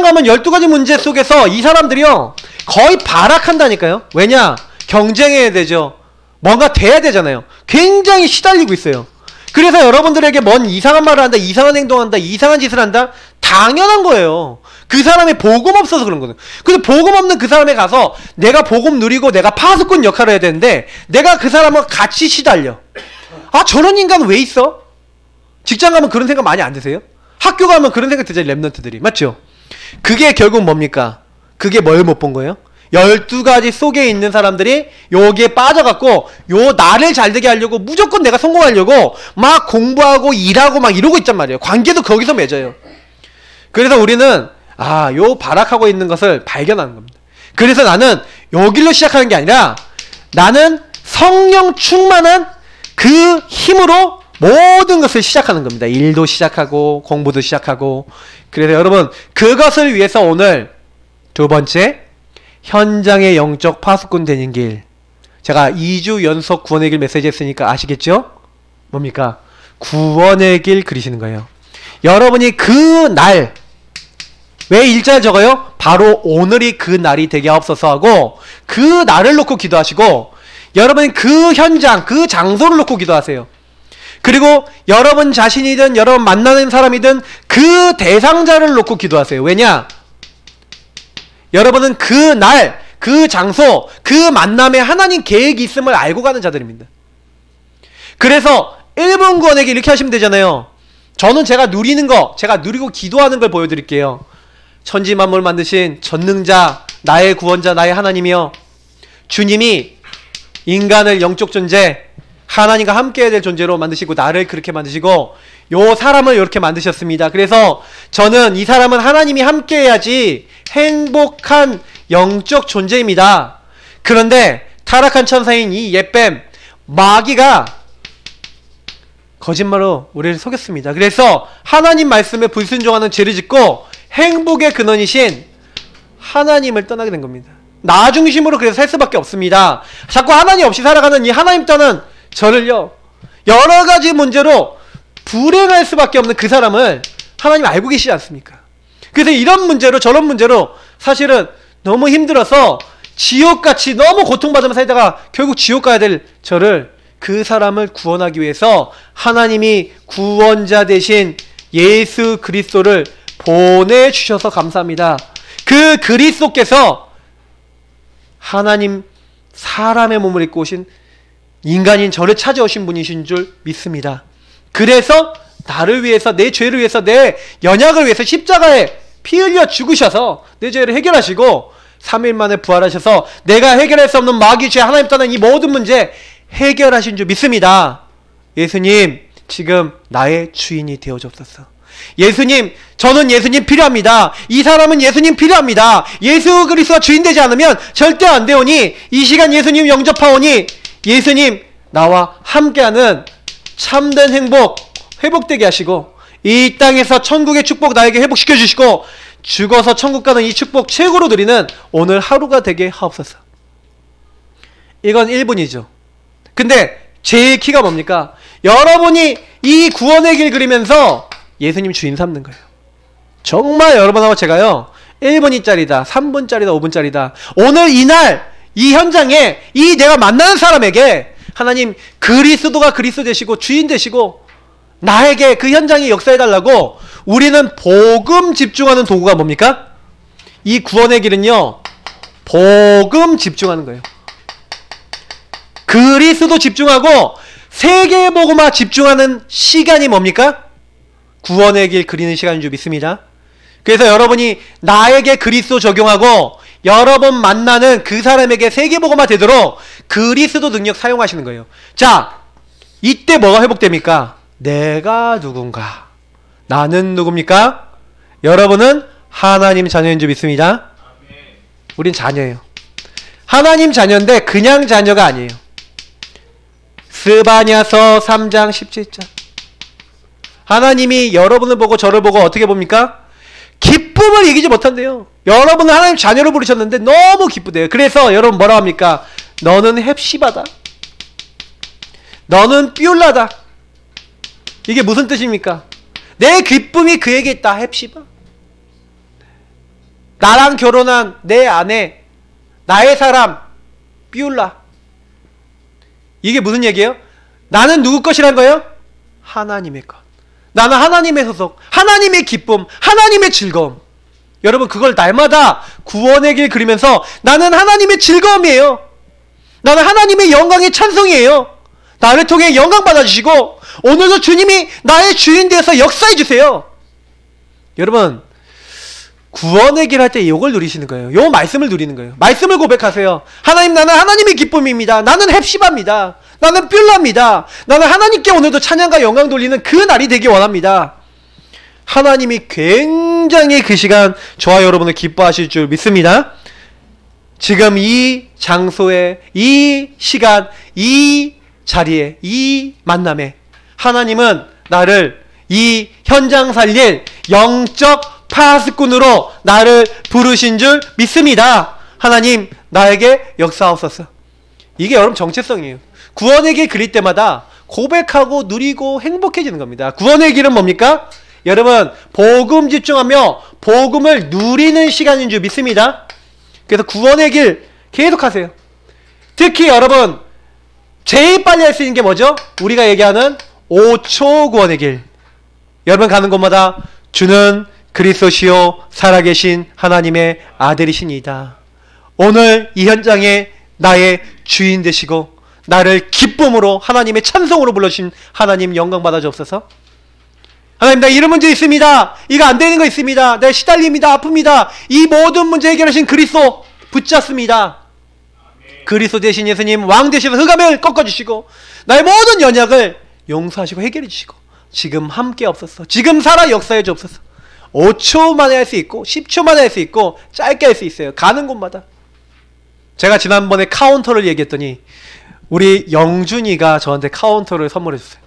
S1: 가면 12가지 문제 속에서 이 사람들이요 거의 발악한다니까요. 왜냐? 경쟁해야 되죠. 뭔가 돼야 되잖아요. 굉장히 시달리고 있어요. 그래서 여러분들에게 뭔 이상한 말을 한다, 이상한 행동한다, 이상한 짓을 한다? 당연한 거예요. 그 사람이 복음 없어서 그런 거예요. 근데 복음 없는 그 사람에 가서 내가 복음 누리고 내가 파수꾼 역할을 해야 되는데, 내가 그 사람과 같이 시달려. 아 저런 인간은 왜 있어? 직장 가면 그런 생각 많이 안 드세요? 학교 가면 그런 생각 들잖아요. 랩런트들이. 맞죠? 그게 결국 뭡니까? 그게 뭘 못 본 거예요? 12가지 속에 있는 사람들이 여기에 빠져갖고 요 나를 잘되게 하려고 무조건 내가 성공하려고 막 공부하고 일하고 막 이러고 있단 말이에요. 관계도 거기서 맺어요. 그래서 우리는 요 발악하고 있는 것을 발견하는 겁니다. 그래서 나는 여기로 시작하는 게 아니라 나는 성령 충만한 그 힘으로 모든 것을 시작하는 겁니다. 일도 시작하고 공부도 시작하고. 그래서 여러분 그것을 위해서 오늘 두 번째, 현장의 영적 파수꾼 되는 길. 제가 2주 연속 구원의 길 메시지 했으니까 아시겠죠? 뭡니까? 구원의 길 그리시는 거예요. 여러분이 그 날, 왜 일자를 적어요? 바로 오늘이 그 날이 되게 하옵소서 하고 그 날을 놓고 기도하시고, 여러분이 그 현장, 그 장소를 놓고 기도하세요. 그리고 여러분 자신이든 여러분 만나는 사람이든 그 대상자를 놓고 기도하세요. 왜냐? 여러분은 그 날, 그 그 장소, 그 만남에 하나님 계획이 있음을 알고 가는 자들입니다. 그래서 1분 구원에게 이렇게 하시면 되잖아요. 저는 제가 누리는 거, 제가 누리고 기도하는 걸 보여드릴게요. 천지 만물 만드신 전능자, 나의 구원자, 나의 하나님이여, 주님이 인간을 영적 존재, 하나님과 함께 해야 될 존재로 만드시고 나를 그렇게 만드시고 요 사람을 이렇게 만드셨습니다. 그래서 저는 이 사람은 하나님이 함께 해야지 행복한 영적 존재입니다. 그런데 타락한 천사인 이 옛뱀 마귀가 거짓말로 우리를 속였습니다. 그래서 하나님 말씀에 불순종하는 죄를 짓고 행복의 근원이신 하나님을 떠나게 된 겁니다. 나 중심으로 그래서 살 수밖에 없습니다. 자꾸 하나님 없이 살아가는 이 하나님 떠난 저를요, 여러 가지 문제로 불행할 수밖에 없는 그 사람을 하나님 알고 계시지 않습니까? 그래서 이런 문제로 저런 문제로 사실은 너무 힘들어서 지옥같이 너무 고통받으면서 살다가 결국 지옥 가야 될 저를, 그 사람을 구원하기 위해서 하나님이 구원자 대신 예수 그리스도를 보내주셔서 감사합니다. 그 그리스도께서 하나님 사람의 몸을 입고 오신 인간인 저를 찾아오신 분이신 줄 믿습니다. 그래서 나를 위해서, 내 죄를 위해서, 내 연약을 위해서 십자가에 피 흘려 죽으셔서 내 죄를 해결하시고 3일 만에 부활하셔서 내가 해결할 수 없는 마귀 죄, 하나님 떠난 이 모든 문제 해결하신 줄 믿습니다. 예수님, 지금 나의 주인이 되어주옵소서. 예수님, 저는 예수님 필요합니다. 이 사람은 예수님 필요합니다. 예수 그리스도가 주인 되지 않으면 절대 안 되오니 이 시간 예수님 영접하오니 예수님 나와 함께하는 참된 행복 회복되게 하시고 이 땅에서 천국의 축복 나에게 회복시켜 주시고 죽어서 천국 가는 이 축복 최고로 누리는 오늘 하루가 되게 하옵소서. 이건 1분이죠. 근데 제일 키가 뭡니까? 여러분이 이 구원의 길 그리면서 예수님 주인 삼는 거예요. 정말 여러분하고 제가요 1분짜리다 3분짜리다 5분짜리다 오늘 이날 이 현장에 이 내가 만나는 사람에게 하나님 그리스도가 그리스도 되시고 주인 되시고 나에게 그 현장에 역사해달라고 우리는 복음 집중하는 도구가 뭡니까? 이 구원의 길은요 복음 집중하는 거예요. 그리스도 집중하고 세계복음화 집중하는 시간이 뭡니까? 구원의 길 그리는 시간인 줄 믿습니다. 그래서 여러분이 나에게 그리스도 적용하고 여러 번 만나는 그 사람에게 세계복음화 되도록 그리스도 능력 사용하시는 거예요. 자, 이때 뭐가 회복됩니까? 내가 누군가? 나는 누굽니까? 여러분은 하나님 자녀인 줄 믿습니다. 우린 자녀예요. 하나님 자녀인데 그냥 자녀가 아니에요. 스바냐서 3장 17절 하나님이 여러분을 보고 저를 보고 어떻게 봅니까? 기쁨을 이기지 못한대요. 여러분은 하나님 자녀로 부르셨는데 너무 기쁘대요. 그래서 여러분 뭐라 합니까? 너는 헵시바다. 너는 삐울라다. 이게 무슨 뜻입니까? 내 기쁨이 그에게 있다. 헵시바. 나랑 결혼한 내 아내, 나의 사람 삐울라. 이게 무슨 얘기예요? 나는 누구 것이란 거예요? 하나님의 것. 나는 하나님의 소속, 하나님의 기쁨, 하나님의 즐거움. 여러분 그걸 날마다 구원의 길 그리면서 나는 하나님의 즐거움이에요. 나는 하나님의 영광의 찬송이에요. 나를 통해 영광 받아주시고 오늘도 주님이 나의 주인 되어서 역사해 주세요. 여러분 구원의 길 할 때 이걸 누리시는 거예요. 요 말씀을 누리는 거예요. 말씀을 고백하세요. 하나님 나는 하나님의 기쁨입니다. 나는 헵시바입니다. 나는 뷸라입니다. 나는 하나님께 오늘도 찬양과 영광 돌리는 그 날이 되기 원합니다. 하나님이 굉장히 그 시간 저와 여러분을 기뻐하실 줄 믿습니다. 지금 이 장소에 이 시간 이 자리에 이 만남에 하나님은 나를 이 현장 살릴 영적 파수꾼으로 나를 부르신 줄 믿습니다. 하나님 나에게 역사하옵소서. 이게 여러분 정체성이에요. 구원의 길 그릴 때마다 고백하고 누리고 행복해지는 겁니다. 구원의 길은 뭡니까? 여러분 복음 집중하며 복음을 누리는 시간인 줄 믿습니다. 그래서 구원의 길 계속하세요. 특히 여러분 제일 빨리 할 수 있는 게 뭐죠? 우리가 얘기하는 5초 구원의 길. 여러분 가는 곳마다 주는 그리스도시요 살아계신 하나님의 아들이시니이다. 오늘 이 현장에 나의 주인 되시고 나를 기쁨으로 하나님의 찬송으로 불러주신 하나님 영광 받아 주옵소서. 하나님, 나 이런 문제 있습니다. 이거 안 되는 거 있습니다. 내 시달립니다. 아픕니다. 이 모든 문제 해결하신 그리스도 붙잡습니다. 그리스도 대신 예수님 왕 되셔서 흑암을 꺾어주시고 나의 모든 연약을 용서하시고 해결해 주시고 지금 함께 없어서 지금 살아 역사해 주옵소서. 5초 만에 할 수 있고 10초 만에 할 수 있고 짧게 할 수 있어요. 가는 곳마다. 제가 지난번에 카운터를 얘기했더니 우리 영준이가 저한테 카운터를 선물해 줬어요.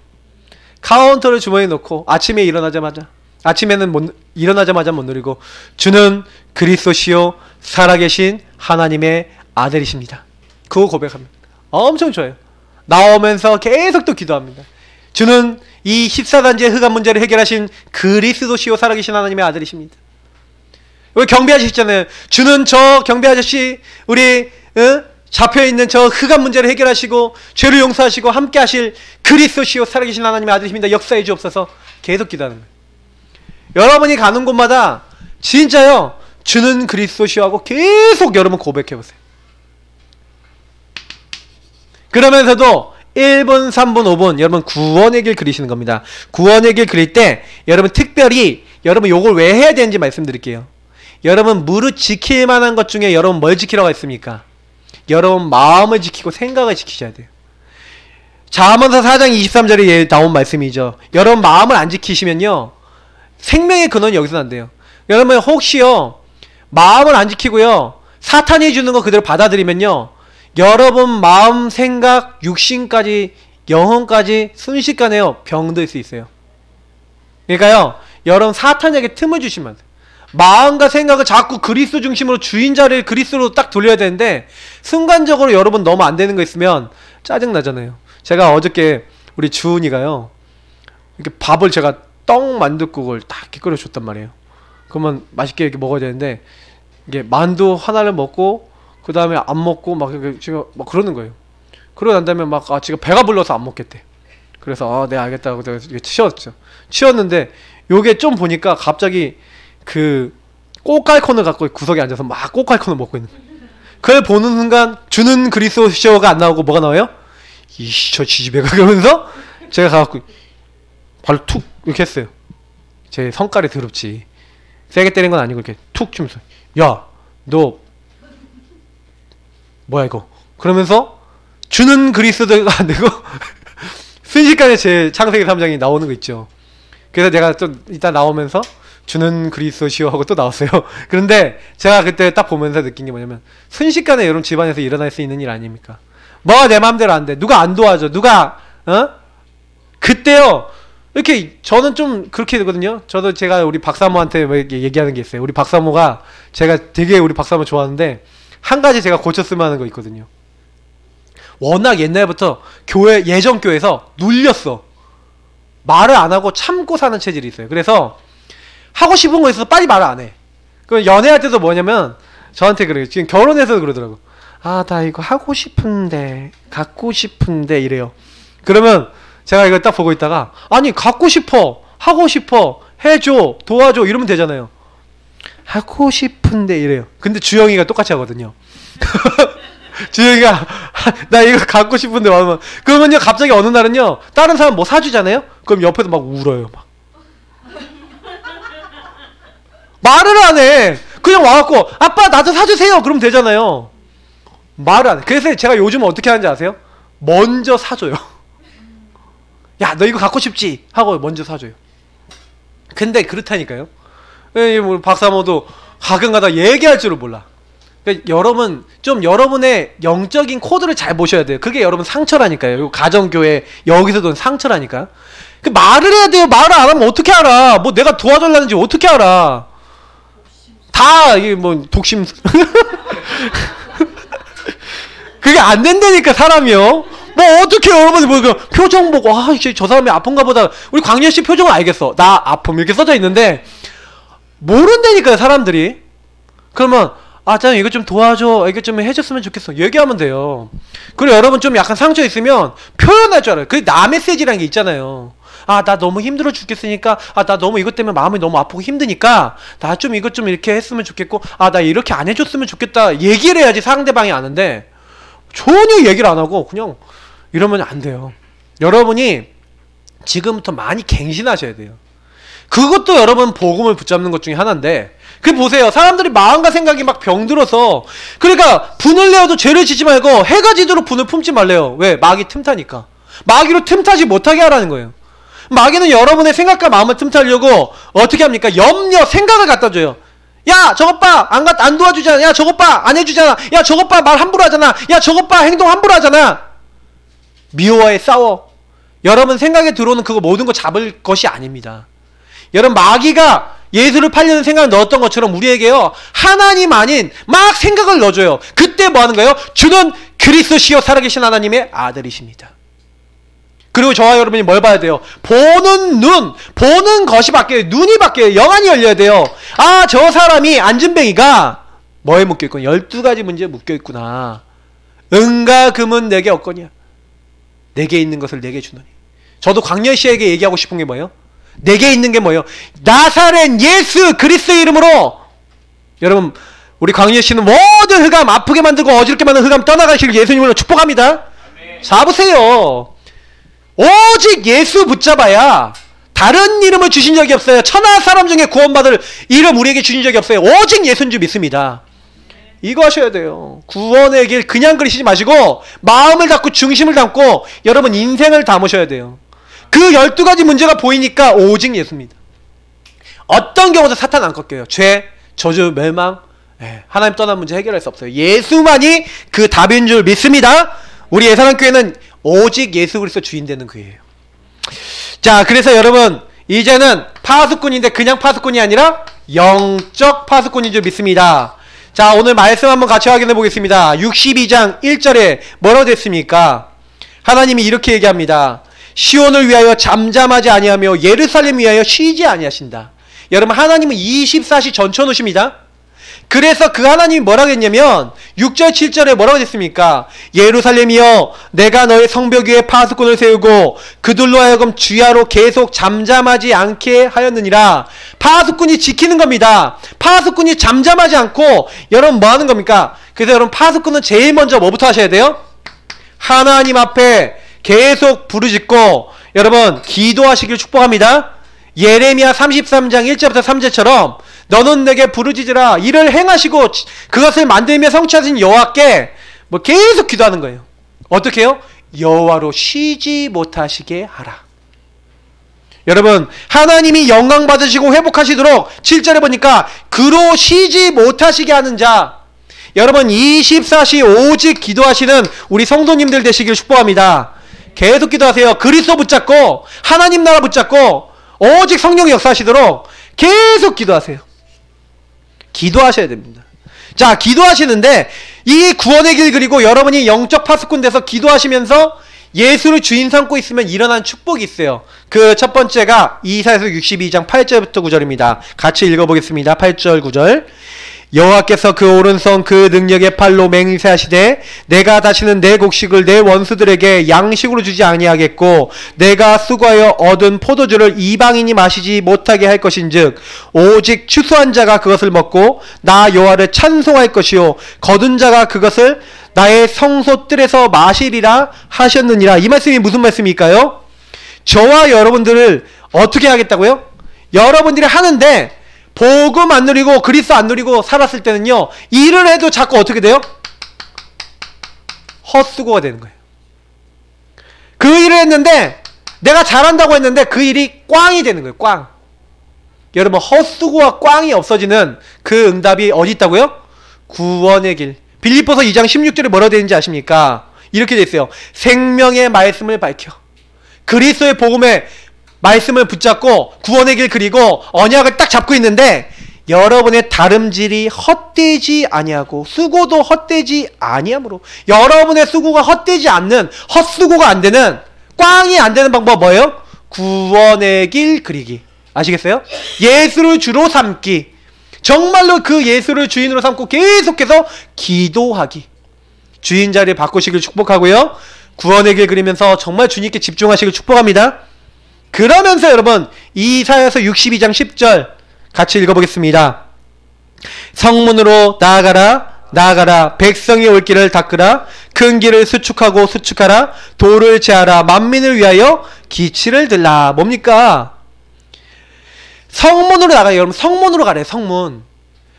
S1: 카운터를 주머니에 넣고 아침에 일어나자마자, 아침에는 일어나자마자 못 누리고 주는 그리스도시요 살아계신 하나님의 아들이십니다. 그거 고백합니다. 엄청 좋아요. 나오면서 계속 또 기도합니다. 주는 이 14단지의 흑암 문제를 해결하신 그리스도시요 살아계신 하나님의 아들이십니다. 우리 경비 아저씨 있잖아요. 주는 저 경비 아저씨 우리 잡혀있는 저 흑암 문제를 해결하시고 죄를 용서하시고 함께 하실 그리스도시요 살아계신 하나님의 아들이십니다. 역사해 주옵소서. 계속 기도하는 거예요. 여러분이 가는 곳마다 진짜요 주는 그리스도시요 하고 계속 여러분 고백해 보세요. 그러면서도 1분, 3분, 5분 여러분 구원의 길 그리시는 겁니다. 구원의 길 그릴 때 여러분 특별히 여러분 요걸 왜 해야 되는지 말씀드릴게요. 여러분 무릇 지킬 만한 것 중에 여러분 뭘 지키라고 했습니까? 여러분 마음을 지키고 생각을 지키셔야 돼요. 잠언서 4장 23절에 나온 말씀이죠. 여러분 마음을 안 지키시면요 생명의 근원이 여기서 난대요. 여러분 혹시요 마음을 안 지키고요 사탄이 주는 거 그대로 받아들이면요 여러분 마음, 생각, 육신까지 영혼까지 순식간에요 병들 수 있어요. 그러니까요 여러분 사탄에게 틈을 주시면 안 돼요. 마음과 생각을 자꾸 그리스도 중심으로 주인 자리를 그리스도로 딱 돌려야 되는데 순간적으로 여러분 너무 안 되는 거 있으면 짜증 나잖아요. 제가 어저께 우리 주은이가요 이렇게 밥을 제가 떡 만둣국을 딱 이렇게 끓여줬단 말이에요. 그러면 맛있게 이렇게 먹어야 되는데 이게 만두 하나를 먹고 그 다음에 안 먹고 막 지금 막 그러는 거예요. 그러고 난 다음에 막 지금 배가 불러서 안 먹겠대. 그래서 네 알겠다고 내가 치웠죠. 치웠는데 요게 좀 보니까 갑자기 그 꽃갈콘을 갖고 구석에 앉아서 막 꽃갈콘을 먹고 있는 거예요. 그걸 보는 순간 주는 그리스도시가 안 나오고 뭐가 나와요? 이씨 저 지지배가 그러면서 제가 가갖고 발로 툭 이렇게 했어요. 제 성깔이 더럽지. 세게 때린 건 아니고 이렇게 툭 치면서 야 너 뭐야 이거 그러면서 주는 그리스도가 안 되고 순식간에 제 창세기 3장이 나오는 거 있죠. 그래서 내가 좀 이따 나오면서 주는 그리스도시요 하고 또 나왔어요. 그런데 제가 그때 딱 보면서 느낀 게 뭐냐면 순식간에 여러분 집안에서 일어날 수 있는 일 아닙니까? 뭐가 내 마음대로 안 돼. 누가 안 도와줘. 누가 그때요 이렇게 저는 좀 그렇게 되거든요. 저도 제가 우리 박사모한테 얘기하는 게 있어요. 우리 박사모가 제가 되게 우리 박사모 좋아하는데 한 가지 제가 고쳤으면 하는 거 있거든요. 워낙 옛날부터 교회 예전 교회에서 눌렸어. 말을 안 하고 참고 사는 체질이 있어요. 그래서 하고 싶은 거 있어서 빨리 말을 안 해. 그럼 연애할 때도 뭐냐면 저한테 그래요. 지금 결혼해서도 그러더라고. 아, 나 이거 하고 싶은데 갖고 싶은데 이래요. 그러면 제가 이걸 딱 보고 있다가 아니 갖고 싶어 하고 싶어 해줘 도와줘 이러면 되잖아요. 하고 싶은데 이래요. 근데 주영이가 똑같이 하거든요. 주영이가 나 이거 갖고 싶은데 말하면 그러면요 갑자기 어느 날은요 다른 사람 뭐 사주잖아요. 그럼 옆에서 막 울어요. 막 말을 안 해. 그냥 와갖고 아빠 나도 사주세요 그러면 되잖아요. 말을 안 해. 그래서 제가 요즘 어떻게 하는지 아세요? 먼저 사줘요. 야 너 이거 갖고 싶지? 하고 먼저 사줘요. 근데 그렇다니까요. 뭐 박사모도 가끔가다 얘기할 줄을 몰라. 그러니까 여러분 좀 여러분의 영적인 코드를 잘 보셔야 돼요. 그게 여러분 상처라니까요. 가정교회 여기서도 상처라니까. 그 말을 해야 돼요. 말을 안 하면 어떻게 알아? 뭐 내가 도와달라는지 어떻게 알아? 다 이게 뭐 독심 그게 안 된다니까 사람이요. 뭐 어떻게 여러분이 뭐 표정 보고 아 이제 저 사람이 아픈가 보다. 우리 광렬씨 표정을 알겠어. 나 아픔 이렇게 써져 있는데 모른다니까요 사람들이. 그러면 아 짱 이거 좀 도와줘 이거 좀 해줬으면 좋겠어 얘기하면 돼요. 그리고 여러분 좀 약간 상처 있으면 표현할 줄 알아요. 그게 나 메시지라는 게 있잖아요. 아, 나 너무 힘들어 죽겠으니까, 아, 나 너무 이것 때문에 마음이 너무 아프고 힘드니까 나 좀 이것 좀 이렇게 했으면 좋겠고, 아, 나 이렇게 안 해줬으면 좋겠다 얘기를 해야지 상대방이 아는데 전혀 얘기를 안 하고 그냥 이러면 안 돼요. 여러분이 지금부터 많이 갱신하셔야 돼요. 그것도 여러분 복음을 붙잡는 것 중에 하나인데, 그 보세요. 사람들이 마음과 생각이 막 병들어서, 그러니까 분을 내어도 죄를 짓지 말고 해가 지도록 분을 품지 말래요. 왜? 마귀 틈타니까. 마귀로 틈타지 못하게 하라는 거예요. 마귀는 여러분의 생각과 마음을 틈타려고 어떻게 합니까? 염려, 생각을 갖다 줘요. 야, 저것 봐! 안 도와주잖아. 야, 저것 봐! 안 해주잖아. 야, 저것 봐! 말 함부로 하잖아. 야, 저것 봐! 행동 함부로 하잖아. 미워해, 싸워. 여러분 생각에 들어오는 그거 모든 거 잡을 것이 아닙니다. 여러분, 마귀가 예수를 팔려는 생각을 넣었던 것처럼 우리에게요, 하나님 아닌 막 생각을 넣어줘요. 그때 뭐 하는 거예요? 주는 그리스도시요 살아계신 하나님의 아들이십니다. 그리고 저와 여러분이 뭘 봐야 돼요? 보는 눈, 보는 것이 바뀌어요. 눈이 바뀌어요. 영안이 열려야 돼요. 아, 저 사람이 안진뱅이가 뭐에 묶여있구나. 12가지 문제에 묶여있구나. 은과 금은 내게 없거니와 내게 있는 것을 내게 주노니. 저도 광렬 씨에게 얘기하고 싶은 게 뭐예요? 내게 있는 게 뭐예요? 나사렛 예수 그리스도 이름으로, 여러분, 우리 광렬 씨는 모든 흑암, 아프게 만들고 어지럽게 만든 흑암 떠나가시길 예수님으로 축복합니다. 잡으세요. 오직 예수 붙잡아야 다른 이름을 주신 적이 없어요. 천하 사람 중에 구원받을 이름 우리에게 주신 적이 없어요. 오직 예수인 줄 믿습니다. 이거 하셔야 돼요. 구원의 길 그냥 그리시지 마시고 마음을 담고 중심을 담고 여러분 인생을 담으셔야 돼요. 그 12가지 문제가 보이니까 오직 예수입니다. 어떤 경우도 사탄 안 꺾여요. 죄, 저주, 멸망, 하나님 떠난 문제 해결할 수 없어요. 예수만이 그 답인 줄 믿습니다. 우리 예사랑교회는 오직 예수 그리스도 주인 되는 교회예요. 자, 그래서 여러분 이제는 파수꾼인데 그냥 파수꾼이 아니라 영적 파수꾼인 줄 믿습니다. 자, 오늘 말씀 한번 같이 확인해 보겠습니다. 62장 1절에 뭐라고 됐습니까? 하나님이 이렇게 얘기합니다. 시온을 위하여 잠잠하지 아니하며 예루살렘 위하여 쉬지 아니하신다. 여러분, 하나님은 24시 전천후십니다. 그래서 그 하나님이 뭐라고 했냐면 6절 7절에 뭐라고 했습니까? 예루살렘이여 내가 너의 성벽 위에 파수꾼을 세우고 그들로 하여금 주야로 계속 잠잠하지 않게 하였느니라. 파수꾼이 지키는 겁니다. 파수꾼이 잠잠하지 않고 여러분 뭐 하는 겁니까? 그래서 여러분 파수꾼은 제일 먼저 뭐부터 하셔야 돼요? 하나님 앞에 계속 부르짖고 여러분 기도하시길 축복합니다. 예레미야 33장 1절부터 3절처럼 너는 내게 부르짖으라 이를 행하시고 그것을 만들며 성취하신 여호와께 뭐 계속 기도하는 거예요. 어떻게 해요? 여호와로 쉬지 못하시게 하라. 여러분, 하나님이 영광 받으시고 회복하시도록 7절에 보니까 그로 쉬지 못하시게 하는 자, 여러분 24시 오직 기도하시는 우리 성도님들 되시길 축복합니다. 계속 기도하세요. 그리스도 붙잡고 하나님 나라 붙잡고 오직 성령 역사하시도록 계속 기도하세요. 기도하셔야 됩니다. 자, 기도하시는데 이 구원의 길 그리고 여러분이 영적 파수꾼 돼서 기도하시면서 예수를 주인 삼고 있으면 일어난 축복이 있어요. 그 첫 번째가 이사야서 62장 8절부터 9절입니다. 같이 읽어보겠습니다. 8절 9절. 여호와께서 그 오른손 그 능력의 팔로 맹세하시되 내가 다시는 내 곡식을 내 원수들에게 양식으로 주지 아니하겠고 내가 수고하여 얻은 포도주를 이방인이 마시지 못하게 할 것인즉 오직 추수한 자가 그것을 먹고 나 여호와를 찬송할 것이요 거둔 자가 그것을 나의 성소 뜰에서 마시리라 하셨느니라. 이 말씀이 무슨 말씀일까요? 저와 여러분들을 어떻게 하겠다고요? 여러분들이 하는데 복음 안 누리고 그리스도 안 누리고 살았을 때는요, 일을 해도 자꾸 어떻게 돼요? 헛수고가 되는 거예요. 그 일을 했는데 내가 잘한다고 했는데 그 일이 꽝이 되는 거예요. 꽝. 여러분, 헛수고와 꽝이 없어지는 그 응답이 어디 있다고요? 구원의 길. 빌립보서 2장 16절에 뭐라고 되는지 아십니까? 이렇게 돼 있어요. 생명의 말씀을 밝혀 그리스도의 복음의 말씀을 붙잡고 구원의 길 그리고 언약을 딱 잡고 있는데 여러분의 다름질이 헛되지 아니하고 수고도 헛되지 아니하므로, 여러분의 수고가 헛되지 않는, 헛수고가 안 되는, 꽝이 안 되는 방법 뭐예요? 구원의 길 그리기. 아시겠어요? 예수를 주로 삼기. 정말로 그 예수를 주인으로 삼고 계속해서 기도하기. 주인 자리를 바꾸시길 축복하고요. 구원의 길 그리면서 정말 주님께 집중하시길 축복합니다. 그러면서 여러분 이사야서 62장 10절 같이 읽어보겠습니다. 성문으로 나아가라 나아가라 백성이 올 길을 닦으라 큰 길을 수축하고 수축하라 도를 제하라 만민을 위하여 기치를 들라. 뭡니까? 성문으로 나가요. 여러분 성문으로 가래요.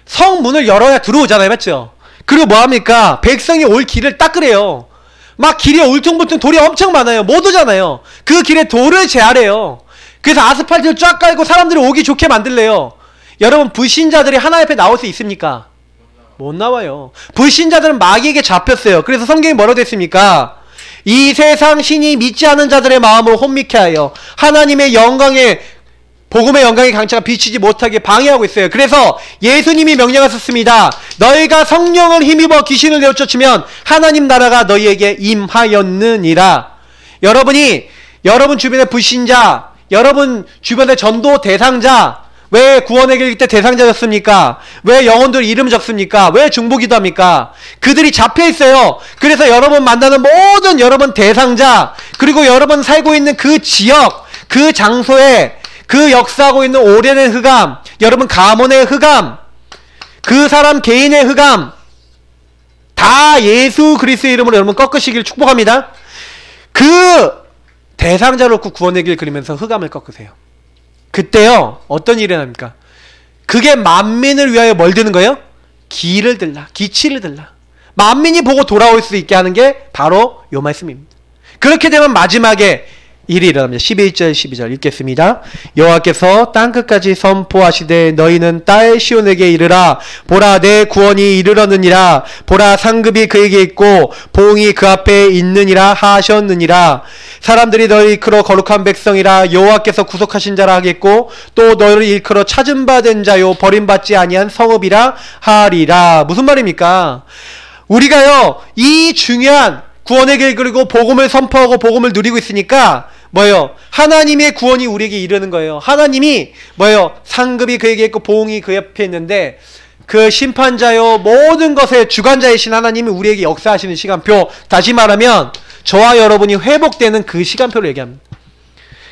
S1: 성문을 열어야 들어오잖아요. 맞죠? 그리고 뭐합니까? 백성이 올 길을 닦으래요. 막 길이 울퉁불퉁 돌이 엄청 많아요. 못 오잖아요. 그 길에 돌을 제하래요. 그래서 아스팔트를 쫙 깔고 사람들이 오기 좋게 만들래요. 여러분 불신자들이 하나님 앞에 나올 수 있습니까? 못 나와요. 불신자들은 마귀에게 잡혔어요. 그래서 성경이 뭐라고 됐습니까? 이 세상 신이 믿지 않은 자들의 마음을 혼미케 하여 하나님의 영광에 복음의 영광의 강차가 비치지 못하게 방해하고 있어요. 그래서 예수님이 명령하셨습니다. 너희가 성령을 힘입어 귀신을 내쫓으면 하나님 나라가 너희에게 임하였느니라. 여러분 주변의 불신자, 여러분 주변의 전도 대상자, 왜 구원의 길 때 대상자였습니까? 왜 영혼들 이름 적습니까? 왜 중보기도 합니까? 그들이 잡혀있어요. 그래서 여러분 만나는 모든 여러분 대상자, 그리고 여러분 살고 있는 그 지역, 그 장소에 그 역사하고 있는 오랜의 흑암, 여러분 가문의 흑암, 그 사람 개인의 흑암 다 예수 그리스도의 이름으로 여러분 꺾으시길 축복합니다. 그 대상자로 놓고 구원의 길 그리면서 흑암을 꺾으세요. 그때요 어떤 일이 일어납니까? 그게 만민을 위하여 뭘 드는 거예요? 기를 들라, 기치를 들라. 만민이 보고 돌아올 수 있게 하는 게 바로 요 말씀입니다. 그렇게 되면 마지막에 일이 일어납니다. 11절 12절 읽겠습니다. 여호와께서 땅끝까지 선포하시되 너희는 딸 시온에게 이르라. 보라 내 구원이 이르렀느니라. 보라 상급이 그에게 있고 보응이 그 앞에 있느니라 하셨느니라. 사람들이 너를 일컬어 거룩한 백성이라 여호와께서 구속하신 자라 하겠고 또 너를 일컬어 찾은 바 된 자요 버림받지 아니한 성읍이라 하리라. 무슨 말입니까? 우리가요 이 중요한 구원의 길 그리고 복음을 선포하고 복음을 누리고 있으니까 뭐예요? 하나님의 구원이 우리에게 이르는 거예요. 하나님이 뭐예요? 상급이 그에게 있고 보응이 그 옆에 있는데 그 심판자요 모든 것의 주관자이신 하나님이 우리에게 역사하시는 시간표, 다시 말하면 저와 여러분이 회복되는 그 시간표를 얘기합니다.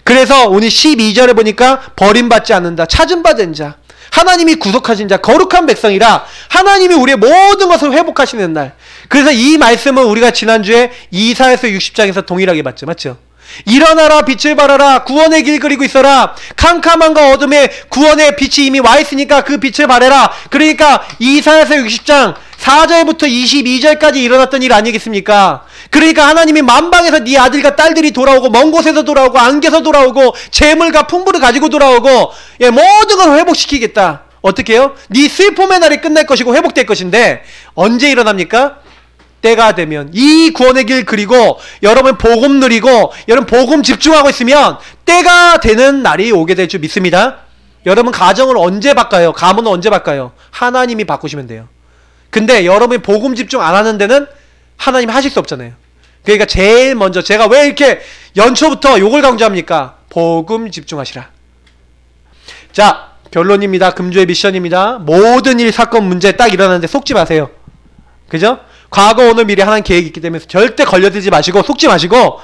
S1: 그래서 오늘 12절에 보니까 버림받지 않는다, 찾은 바 된 자, 하나님이 구속하신 자, 거룩한 백성이라 하나님이 우리의 모든 것을 회복하시는 날. 그래서 이 말씀은 우리가 지난주에 이사야서 60장에서 동일하게 봤죠. 맞죠? 일어나라 빛을 발하라 구원의 길 그리고 있어라. 캄캄함과 어둠에 구원의 빛이 이미 와 있으니까 그 빛을 발해라. 그러니까 이사야서 60장 4절부터 22절까지 일어났던 일 아니겠습니까? 그러니까 하나님이 만방에서 네 아들과 딸들이 돌아오고 먼 곳에서 돌아오고 안개서 돌아오고 재물과 풍부를 가지고 돌아오고 모든 걸 회복시키겠다. 어떻게 해요? 네 슬픔의 날이 끝날 것이고 회복될 것인데 언제 일어납니까? 때가 되면. 이 구원의 길 그리고 여러분 복음 누리고 여러분 복음 집중하고 있으면 때가 되는 날이 오게 될 줄 믿습니다. 여러분 가정을 언제 바꿔요? 가문을 언제 바꿔요? 하나님이 바꾸시면 돼요. 근데 여러분이 복음 집중 안 하는 데는 하나님이 하실 수 없잖아요. 그러니까 제일 먼저 제가 왜 이렇게 연초부터 요걸 강조합니까? 복음 집중하시라. 자, 결론입니다. 금주의 미션입니다. 모든 일, 사건, 문제 딱 일어나는데 속지 마세요. 그죠? 과거, 오늘, 미래 하나님 계획이 있기 때문에 절대 걸려들지 마시고 속지 마시고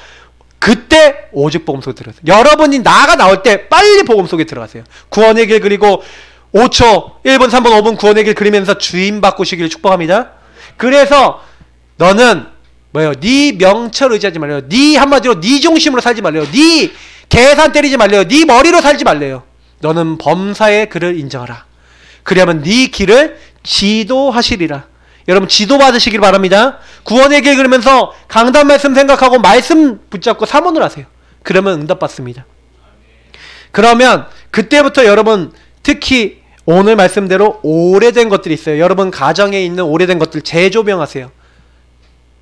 S1: 그때 오직 복음 속에 들어가세요. 여러분이 나가 나올 때 빨리 복음 속에 들어가세요. 구원의 길 그리고 5초, 1분, 3분, 5분 구원의 길 그리면서 주인 바꾸시기를 축복합니다. 그래서 너는 뭐예요? 네 명철 의지하지 말래요. 네 한마디로 네 중심으로 살지 말래요. 네 계산 때리지 말래요. 네 머리로 살지 말래요. 너는 범사의 그를 인정하라. 그러면 네 길을 지도하시리라. 여러분 지도받으시길 바랍니다. 구원의 길 그러면서 강단 말씀 생각하고 말씀 붙잡고 사문을 하세요. 그러면 응답받습니다. 그러면 그때부터 여러분 특히 오늘 말씀대로 오래된 것들이 있어요. 여러분 가정에 있는 오래된 것들 재조명하세요.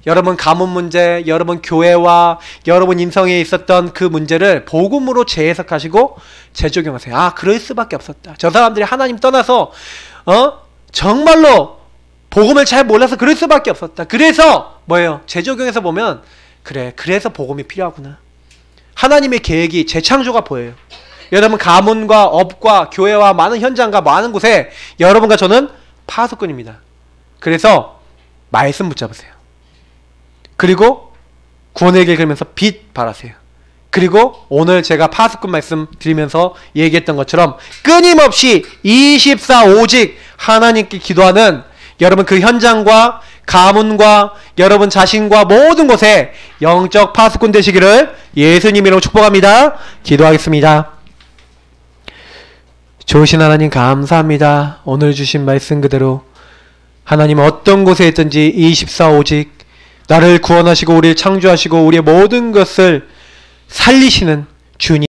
S1: 여러분 가문 문제, 여러분 교회와 여러분 인성에 있었던 그 문제를 복음으로 재해석하시고 재적용하세요. 아, 그럴 수밖에 없었다. 저 사람들이 하나님 떠나서 정말로 복음을 잘 몰라서 그럴 수밖에 없었다. 그래서 뭐예요? 재적용해서 보면 그래서 복음이 필요하구나. 하나님의 계획이 재창조가 보여요. 여러분 가문과 업과 교회와 많은 현장과 많은 곳에 여러분과 저는 파수꾼입니다. 그래서 말씀 붙잡으세요. 그리고 구원의 길 걸으면서 빛 발하세요. 그리고 오늘 제가 파수꾼 말씀 드리면서 얘기했던 것처럼 끊임없이 24오직 하나님께 기도하는 여러분 그 현장과 가문과 여러분 자신과 모든 곳에 영적 파수꾼 되시기를 예수님 이름으로 축복합니다. 기도하겠습니다. 좋으신 하나님 감사합니다. 오늘 주신 말씀 그대로 하나님 어떤 곳에 있든지 24오직 나를 구원하시고 우리를 창조하시고 우리의 모든 것을 살리시는 주님